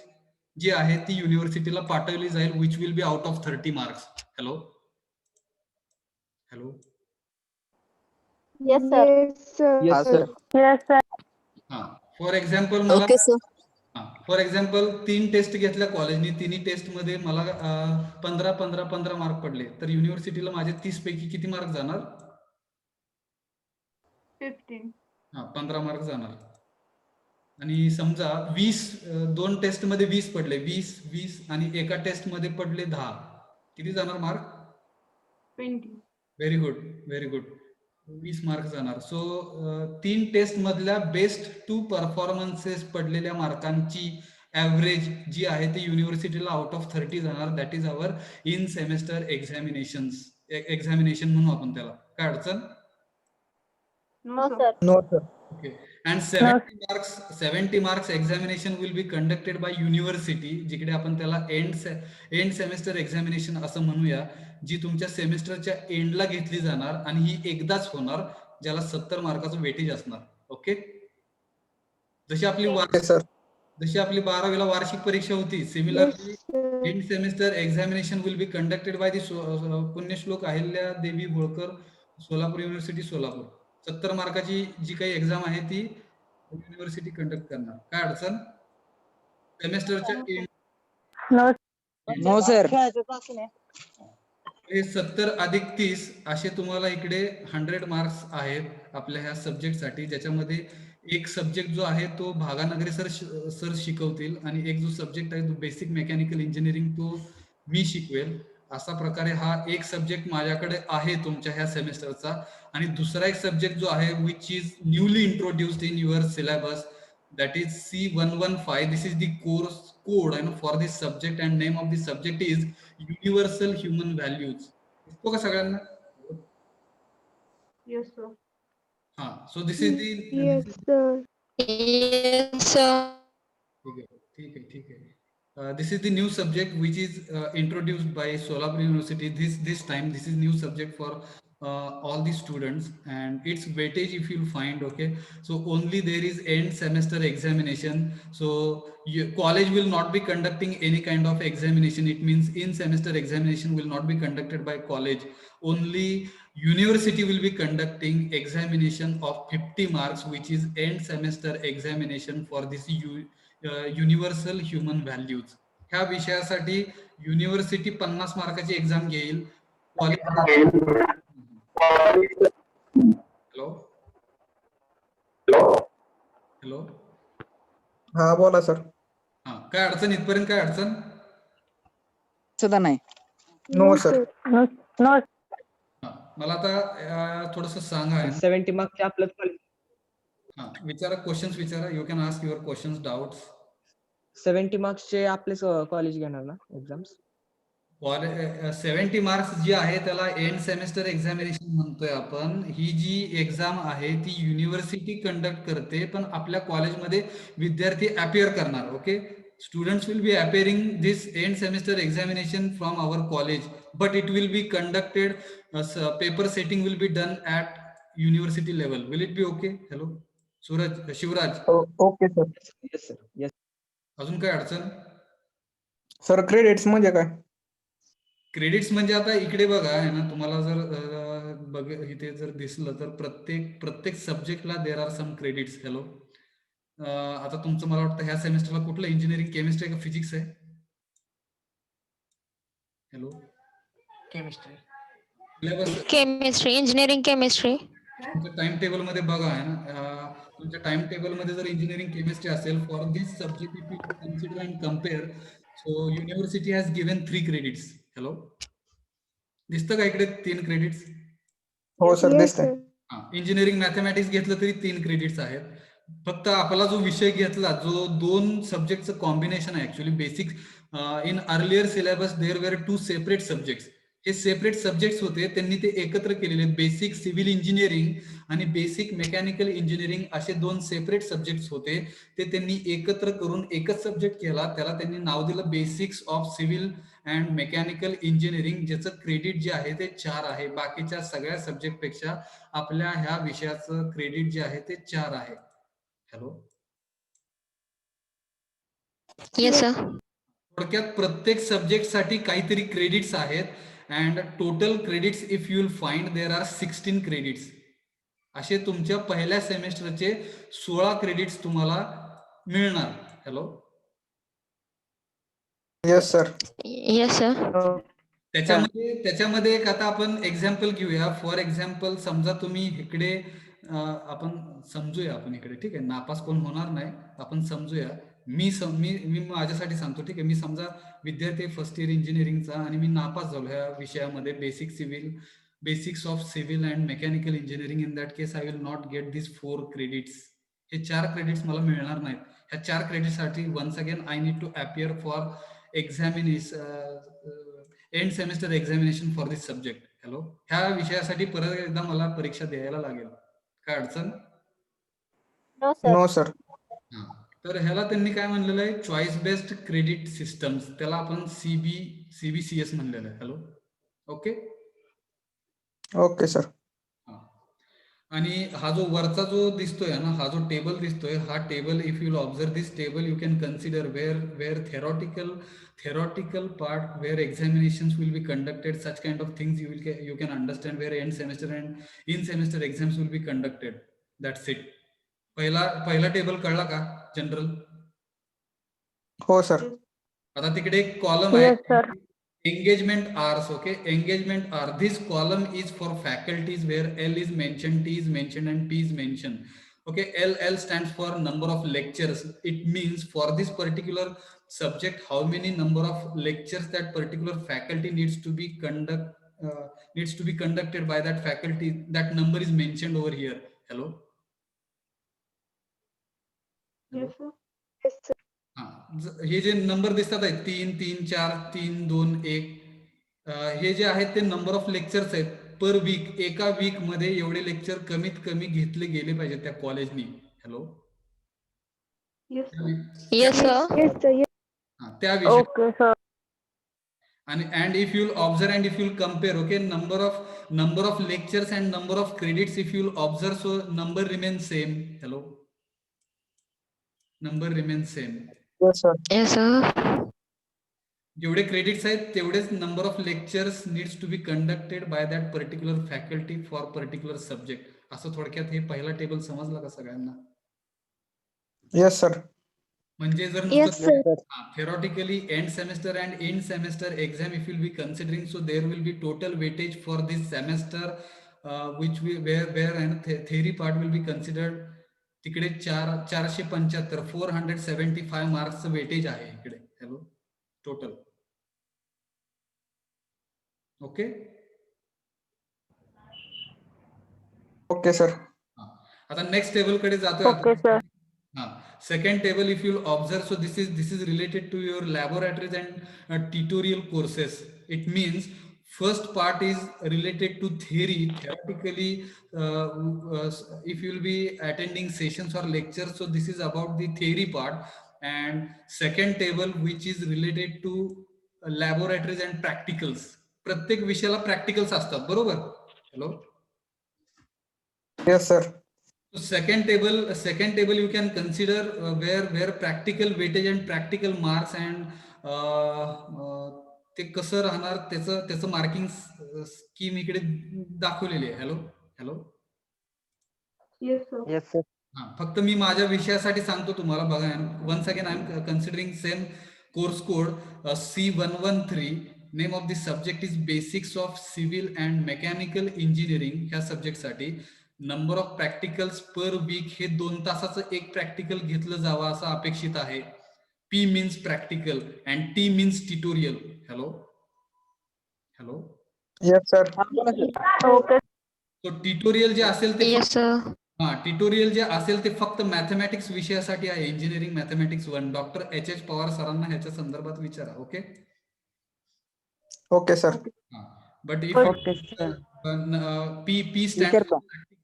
जी आहे ती युनिव्हर्सिटीला पाठवली जाईल, which will be out of 30 marks. Hello. Yes sir. Yes sir. Yes sir. Yes sir. हा, फॉर एक्झाम्पल मला Okay, sir. For example 3 test घेतल्या कॉलेजनी, 3 टेस्ट मध्ये मला 15 मार्क पडले, तर युनिव्हर्सिटीला माझे 30 पैकी किती मार्क जाणार? 15. हा, 15 मार्क जाणार. आणि समजा 2 टेस्ट मध्ये 20 पडले, 20 आणि एका टेस्ट मध्ये पडले 10, किती जाणार mark? 20. Very good, very good. 20 mark जाणार. सो 3 टेस्ट मधल्या बेस्ट 2 परफॉर्मन्सेस पडलेल्या मार्कांची ऍव्हरेज जी आहे ती युनिव्हर्सिटीला आउट ऑफ 30 जाणार. That is our in semester examination म्हणू आपण त्याला. काय अडचण? No, sir. No, sir. Okay. And 70 marks examination will be conducted by university, जिकडे आपण त्याला एंड सेमेस्टर एक्झामिनेशन असं म्हणूया, जी तुमच्या सेमेस्टरच्या एंडला घेतली जाणार आणि ही एकदाच होणार, ज्याला 70 मार्काचं वेटेज असणार. ओके. जशी आपली 12वीला वार्षिक परीक्षा होती, similarly end semester examination will be conducted by the Punyashlok Ahilya Devi Holkar, Solapur university, Solapur. 70 मार्काची जी काही एक्झाम आहे ती युनिव्हर्सिटी कंडक्ट करणार. काय अडचण? सेमेस्टरच्या नो सर. हे 70 अधिक 30 असे तुम्हाला इकडे 100 मार्क्स आहेत आपल्या ह्या सब्जेक्टसाठी, ज्याच्यामध्ये एक सब्जेक्ट जो आहे तो भागानगरे सर शिकवतील आणि एक जो सब्जेक्ट आहे तो बेसिक मेकॅनिकल इंजिनिअरिंग तो मी शिकवेल. असा प्रकारे हा एक सब्जेक्ट माझ्याकडे आहे तुमच्या ह्या सेमेस्टरचा. आणि दुसरा एक सब्जेक्ट जो आहे which is newly introduced in your syllabus, that is C115. This is the course code and for this subject, and name of the subject is universal human values. इसको का सगळ्यांना? Yes, sir. हाँ, so this is the Yes, sir. Yes, sir. ठीक है. This is the new subject which is introduced by Solapur University. This time this is new subject for all the students, and its weightage if you'll find, okay, so only there is end semester examination. So college will not be conducting any kind of examination. It means in semester examination will not be conducted by college. Only university will be conducting examination of 50 marks, which is end semester examination for this universal human values. ह्या विषयासाठी university 50 मार्काची exam घेईल. Hello. हा बोला sir. हा, काय अडचण? इथपर्यंत काय अडचण? सुद्धा नाही. No sir. No. मला आता थोडस सांगा. 70 मार्क्सचे आपलं कॉलेज. हा, विचारा, क्वेश्चन्स विचारा. You can ask your questions, doubts. 70 मार्क्सचे आपलेच कॉलेज घेणार ना एक्झाम्स? 70 मार्क्स जी आहे त्याला एंड सेमेस्टर एक्झामिनेशन म्हणतोय आपण. ही जी एक्झाम आहे ती युनिव्हर्सिटी कंडक्ट करते, पण आपल्या कॉलेजमध्ये विद्यार्थी अपियर करणार. Okay. Students will be appearing this end semester examination from our college, but it will be conducted paper setting will be done at university level. Will it be okay? Hello, Shivraj. Okay sir. Yes sir. Yes. अजून काय अडचण? Sir credits म्हणजे काय? Credits म्हणजे आता इकडे बघा आहे ना, तुम्हाला जर इथे जर दिसलं तर प्रत्येक सब्जेक्टला there are some credits. Hello. आता तुमचं मला वाटतं ह्या सेमेस्टरला कुठलं इंजिनिअरिंग, केमिस्ट्री का फिजिक्स आहे? हॅलो. Chemistry, engineering chemistry. तुमच्या टाइम टेबल मध्ये बघा आहे ना, तुमच्या टाइम टेबल मध्ये जर इंजिनिअरिंग केमिस्ट्री असेल, for this subject if you consider and compare, so university has given 3 credits. Hello. दिसतं का इकडे 3 क्रेडिट्स? हो सर, दिसतंय. इंजिनिअरिंग मॅथमॅटिक्स घेतलं तरी 3 क्रेडिट्स आहेत. फक्त आपला जो विषय घेतला, जो 2 सब्जेक्टचं कॉम्बिनेशन आहे actually basic. In earlier syllabus there were 2 separate subjects. हे सेपरेट सब्जेक्ट्स होते, त्यांनी ते एकत्र केलेले. बेसिक सिव्हिल इंजिनिअरिंग आणि बेसिक मेकॅनिकल इंजिनिअरिंग असे 2 सेपरेट सब्जेक्ट्स होते. ते त्यांनी एकत्र करून एकच सब्जेक्ट केला. त्याला त्यांनी नाव दिलं basics of civil and mechanical engineering, ज्याचं क्रेडिट जे आहे ते 4 आहे. बाकीच्या सगळ्या सब्जेक्ट पेक्षा आपल्या ह्या विषयाचं क्रेडिट जे आहे ते 4 आहे. हॅलो. Yes sir. थोडक्यात प्रत्येक सब्जेक्ट साठी काहीतरी क्रेडिट्स आहेत. And total credits if you will find there are 16 credits. असे तुमच्या पहिल्या सेमेस्टरचे 16 क्रेडिट्स तुम्हाला मिळणार. Hello. Yes sir. Yes sir. त्याच्यामध्ये एक आता आपण एक्झाम्पल घेऊया. फॉर एक्झाम्पल समजा तुम्ही इकडे आपण समजूया, आपण इकडे ठीक आहे, नापास कोण होणार नाही, आपण समजूया. मी माझ्यासाठी सांगतो, ठीक आहे. मी समजा विद्यार्थी फर्स्ट इयर इंजिनिअरिंगचा आणि मी नापास झालो ह्या विषयामध्ये, basics of civil and mechanical engineering. In that case I will not get this 4 credits. हे 4 क्रेडिट्स मला मिळणार नाहीत. ह्या 4 क्रेडिटसाठी once again I need to appear for end semester examination for this subject. Hello, ह्या विषयासाठी परत एकदा मला परीक्षा द्यायला लागेल. काय अडचण? No sir. तर ह्याला त्यांनी काय म्हणलेलं आहे, चॉईस बेस्ड क्रेडिट सिस्टम्स. त्याला आपण CBCS म्हणलेलं आहे. Hello, okay okay sir. आणि हा जो वरचा जो दिसतोय ना, हा जो टेबल दिसतोय, हा table, if you observe this table, you can consider where theoretical part, where examinations will be conducted, such kind of things you can understand, where end semester and in semester exams will be conducted. That's it. पहिला table कळला का general? हो sir. आता तिकडे एक column आहे, engagement hours. Okay, engagement hour. This column is for faculties where L is mentioned, T is mentioned and P is mentioned. Okay, L stands for number of lectures. It means for this particular subject how many number of lectures that particular faculty needs to be conducted by that faculty. That number is mentioned over here. Hello. हे जे number दिसतात आहेत 3, 3, 4, 3, 2, 1, हे जे आहेत ते number of lectures आहेत पर weak. एका वीक मध्ये एवढे लेक्चर कमीत कमी घेतले गेले पाहिजे त्या कॉलेजनी. हॅलो, त्या विषय. and if you'll observe and if you'll compare, okay, number of lectures and number of credits, if you'll observe, so number remains same. Hello, number remains same. Yes sir. Yes sir. जेवढे credits आहेत तेवढेच number of lectures needs to be conducted by that particular faculty for particular subject. असं थोडक्यात हे पहिला table समजला का सगळ्यांना? Yes sir. म्हणजे जर theoretically end semester and in semester exam if you'll be considering, so there will be total weightage for this semester, which where and theory part will be considered. तिकडे 475 475 marks weightage आहे इकडे. Hello, total. Okay okay sir. आता next table कडे जातोय. Okay sir. Second table, if you observe, so this is related to your laboratories and tutorial courses. It means first part is related to theory. Theoretically, if you will be attending sessions or lectures, so this is about the theory part. And second table, which is related to laboratories and practicals. प्रत्येक विषयाला practicals असतात, बरोबर? Hello, yes sir. second table you can consider where practical weightage and practical marks and ते कसं राहणार त्याचं marking scheme इकडे दाखवलेली आहे. हॅलो. Yes sir. फक्त मी माझ्या विषयासाठी सांगतो तुम्हाला. बघा, once again I am considering same course code C113. Name of this subject is basics of civil and mechanical engineering. ह्या सब्जेक्ट साठी number of practicals per week हे 2 तासाचं एक प्रॅक्टिकल घेतलं जावं असं अपेक्षित आहे. P means practical and T means tutorial. Hello. Yes sir. Okay. तो ट्युटोरियल जे असेल ते Yes sir. ट्युटोरियल जे असेल ते फक्त मॅथमॅटिक्स विषयासाठी आहे. Engineering mathematics 1. Doctor H Pawar सरांना ह्याच्या संदर्भात विचारा. Okay okay sir. But if P stand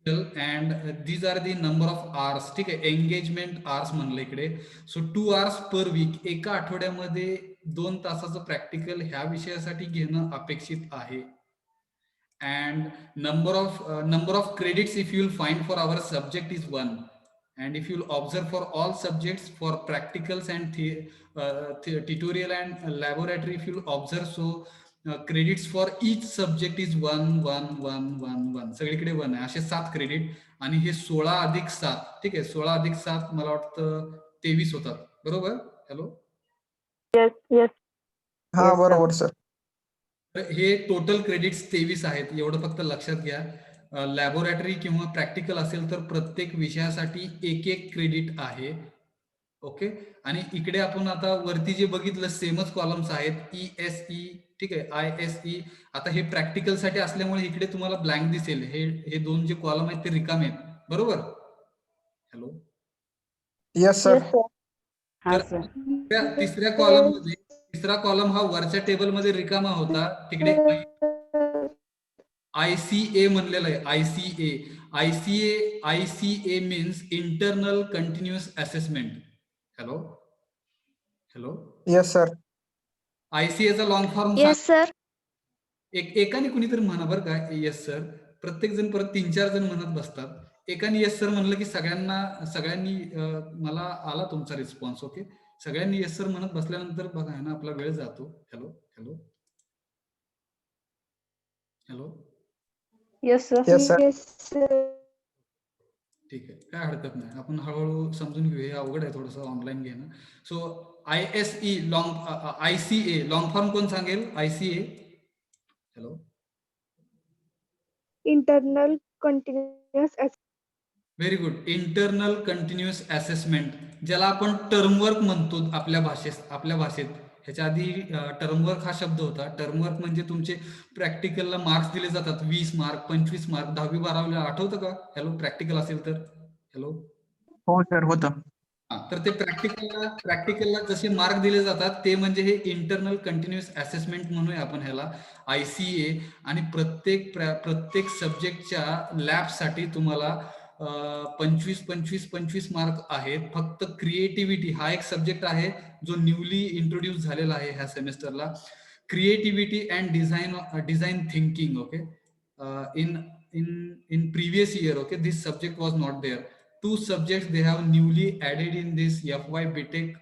and these are the number of hours. ठीक आहे, एंगेजमेंट आवर्स म्हणलं इकडे. सो 2 hours पर वीक. एका आठवड्यामध्ये 2 तासाचं प्रॅक्टिकल ह्या विषयासाठी घेणं अपेक्षित आहे. and number of credits if you will find for our subject is 1. and if you will observe for all subjects for practicals and tutorial and laboratory, if you will observe, so credits for each subject is 1 1 1 1 1. सगळीकडे 1 आहे. असे 7 credit आणि हे 16 अधिक 7. ठीक आहे, 16 अधिक 7 मला वाटतं 23 होतात, बरोबर? हॅलो. येस. हा बरोबर सर. हे टोटल क्रेडिट्स 23 आहेत. एवढं फक्त लक्षात घ्या. लॅबोरेटरी किंवा प्रॅक्टिकल असेल तर प्रत्येक विषयासाठी एक क्रेडिट आहे. ओके. आणि इकडे आपण आता वरती जे बघितलं सेमच कॉलम्स आहेत, ESE, ठीक आहे, ISE. आता हे प्रॅक्टिकल साठी असल्यामुळे इकडे तुम्हाला ब्लँक दिसेल. हे दोन जे कॉलम आहेत ते रिकामे आहेत, बरोबर? हॅलो. Yes sir. हा तर सर. तिसऱ्या कॉलम मध्ये तिसरा कॉलम हा वरच्या टेबल मध्ये रिकामा होता. तिकडे ICA म्हणलेलं आहे. ICA means internal continuous assessment. Hello. Yes sir. ICA चा लॉंग फॉर्म येस सर. एकाने कुणीतरी म्हणा बरं का येस सर. प्रत्येक जण परत 3-4 जण म्हणत बसतात. एकाने येस सर म्हणलं की सगळ्यांनी मला आला तुमचा रिस्पॉन्स. ओके. सगळ्यांनी येस सर म्हणत बसल्यानंतर बघा आहे ना आपला वेळ जातो. हॅलो. Yes sir. ठीक आहे, काय हरकत नाही. आपण हळूहळू समजून घेऊ. हे अवघड आहे थोडंसं ऑनलाईन घेणं. सो ICA लॉंग फॉर्म कोण सांगेल? ICA. Hello. Internal continuous very good. Internal continuous assessment, ज्याला आपण टर्मवर्क म्हणतो आपल्या भाषेत. ह्याच्या आधी टर्मवर्क हा शब्द होता. टर्मवर्क म्हणजे तुमचे प्रॅक्टिकलला मार्क्स दिले जातात, 20 मार्क, 25 मार्क, 10वी-12वीला आठवतं का? हॅलो, प्रॅक्टिकल असेल तर. हॅलो. हो सर, होतं. तर ते प्रॅक्टिकलला जसे मार्क दिले जातात ते म्हणजे हे इंटरनल कंटिन्युअस असेसमेंट म्हणूया आपण ह्याला, ICA. आणि प्रत्येक सब्जेक्टच्या लॅबसाठी तुम्हाला 25 मार्क आहेत. फक्त क्रिएटिव्हिटी हा एक सब्जेक्ट आहे जो न्यूली इंट्रोड्यूस झालेला आहे ह्या सेमेस्टरला. Creativity and design thinking. Okay. in previous year, okay, this subject was not there. 2 subjects they have newly added in this FY BTech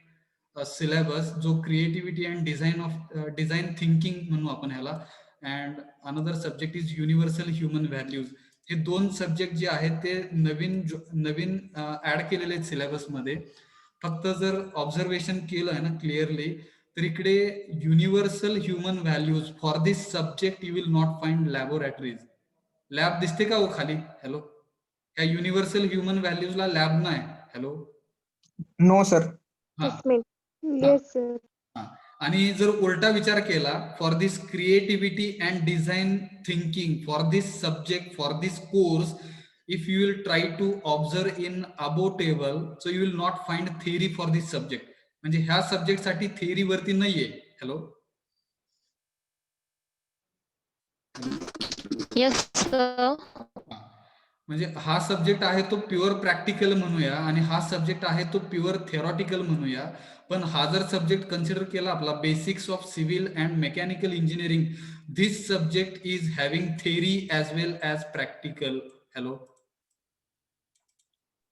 syllabus, जो creativity and design thinking म्हणू आपण ह्याला. and another subject is universal human values. हे 2 subject जे आहेत ते नवीन add केलेले आहेत सिलेबस मध्ये. फक्त जर ऑब्झर्वेशन केलं आहे ना क्लिअरली, तर इकडे universal human values for this subject you will not find laboratories. Lab दिसते का हो खाली? हॅलो. या युनिव्हर्सल ह्युमन व्हॅल्यूजला लॅब नाही. Hello. No sir. Yes sir. आणि जर उलटा विचार केला, for this creativity and design thinking, for this subject, for this course, if you will try to observe in above table, so you will not find theory for this subject. म्हणजे ह्या subject साठी theory वरती नाहीये. Hello. Yes sir. म्हणजे हा subject आहे तो pure practical म्हणूया आणि हा सब्जेक्ट आहे तो प्युअर थेरॉटिकल म्हणूया. पण हा जर सब्जेक्ट कन्सिडर केला आपला basics of civil and mechanical engineering, this subject is having theory as well as practical. Hello.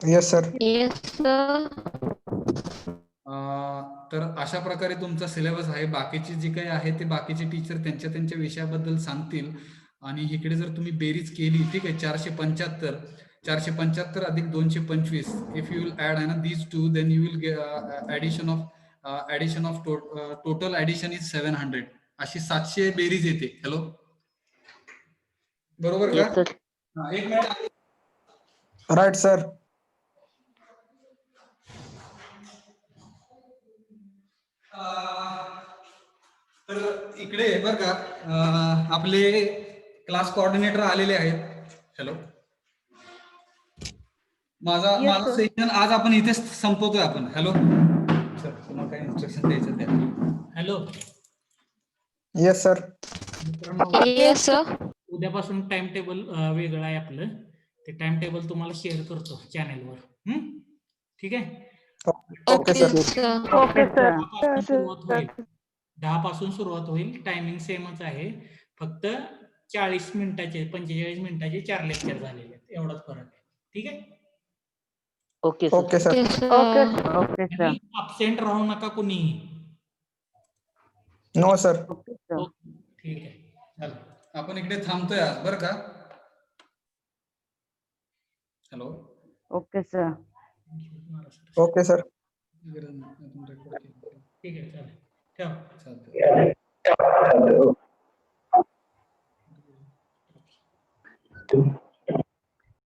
Yes sir. Yes sir. तर अशा प्रकारे तुमचा सिलेबस आहे. बाकीचे जे काही आहे ते बाकीचे टीचर त्यांच्या विषयाबद्दल सांगतील. आणि इकडे जर तुम्ही बेरीज केली, ठीक आहे, 475 अधिक 225, इफ यू विल ऍड आहे ना these two, then you will addition of total addition is 700. अशी 700 बेरीज येते. हॅलो. बरोबर का? एक मिनिट. Right sir. तर इकडे बरं का आपले क्लास कोऑर्डिनेटर आलेले आहेत. हॅलो. माझा सेशन आज आपण इथेच संपवतोय आपण. हॅलो सर, तुम्हाला काही इन्स्ट्रक्शन द्यायचं द्या. Hello. Yes sir. Yes sir. उद्यापासून टाइम टेबल वेगळं आहे आपलं. ते टाइम टेबल तुम्हाला शेअर करतो चॅनेलवर. ठीक आहे. Okay sir. Okay sir. सुरुवात होईल 10 पासून सुरुवात होईल. टायमिंग सेमच आहे. फक्त 40 मिनिटाचे 45 मिनिटाचे 4 लेक्चर झालेले आहेत. एवढाच फरक आहे. ठीक आहे. Okay okay sir. Okay sir. Absent राहू नका कुणीही. No sir. ठीक आहे. चला आपण इकडे थांबतोय आज बरं का. Hello. Okay sir. Okay sir. ठीक आहे. चालेल. ठेवा.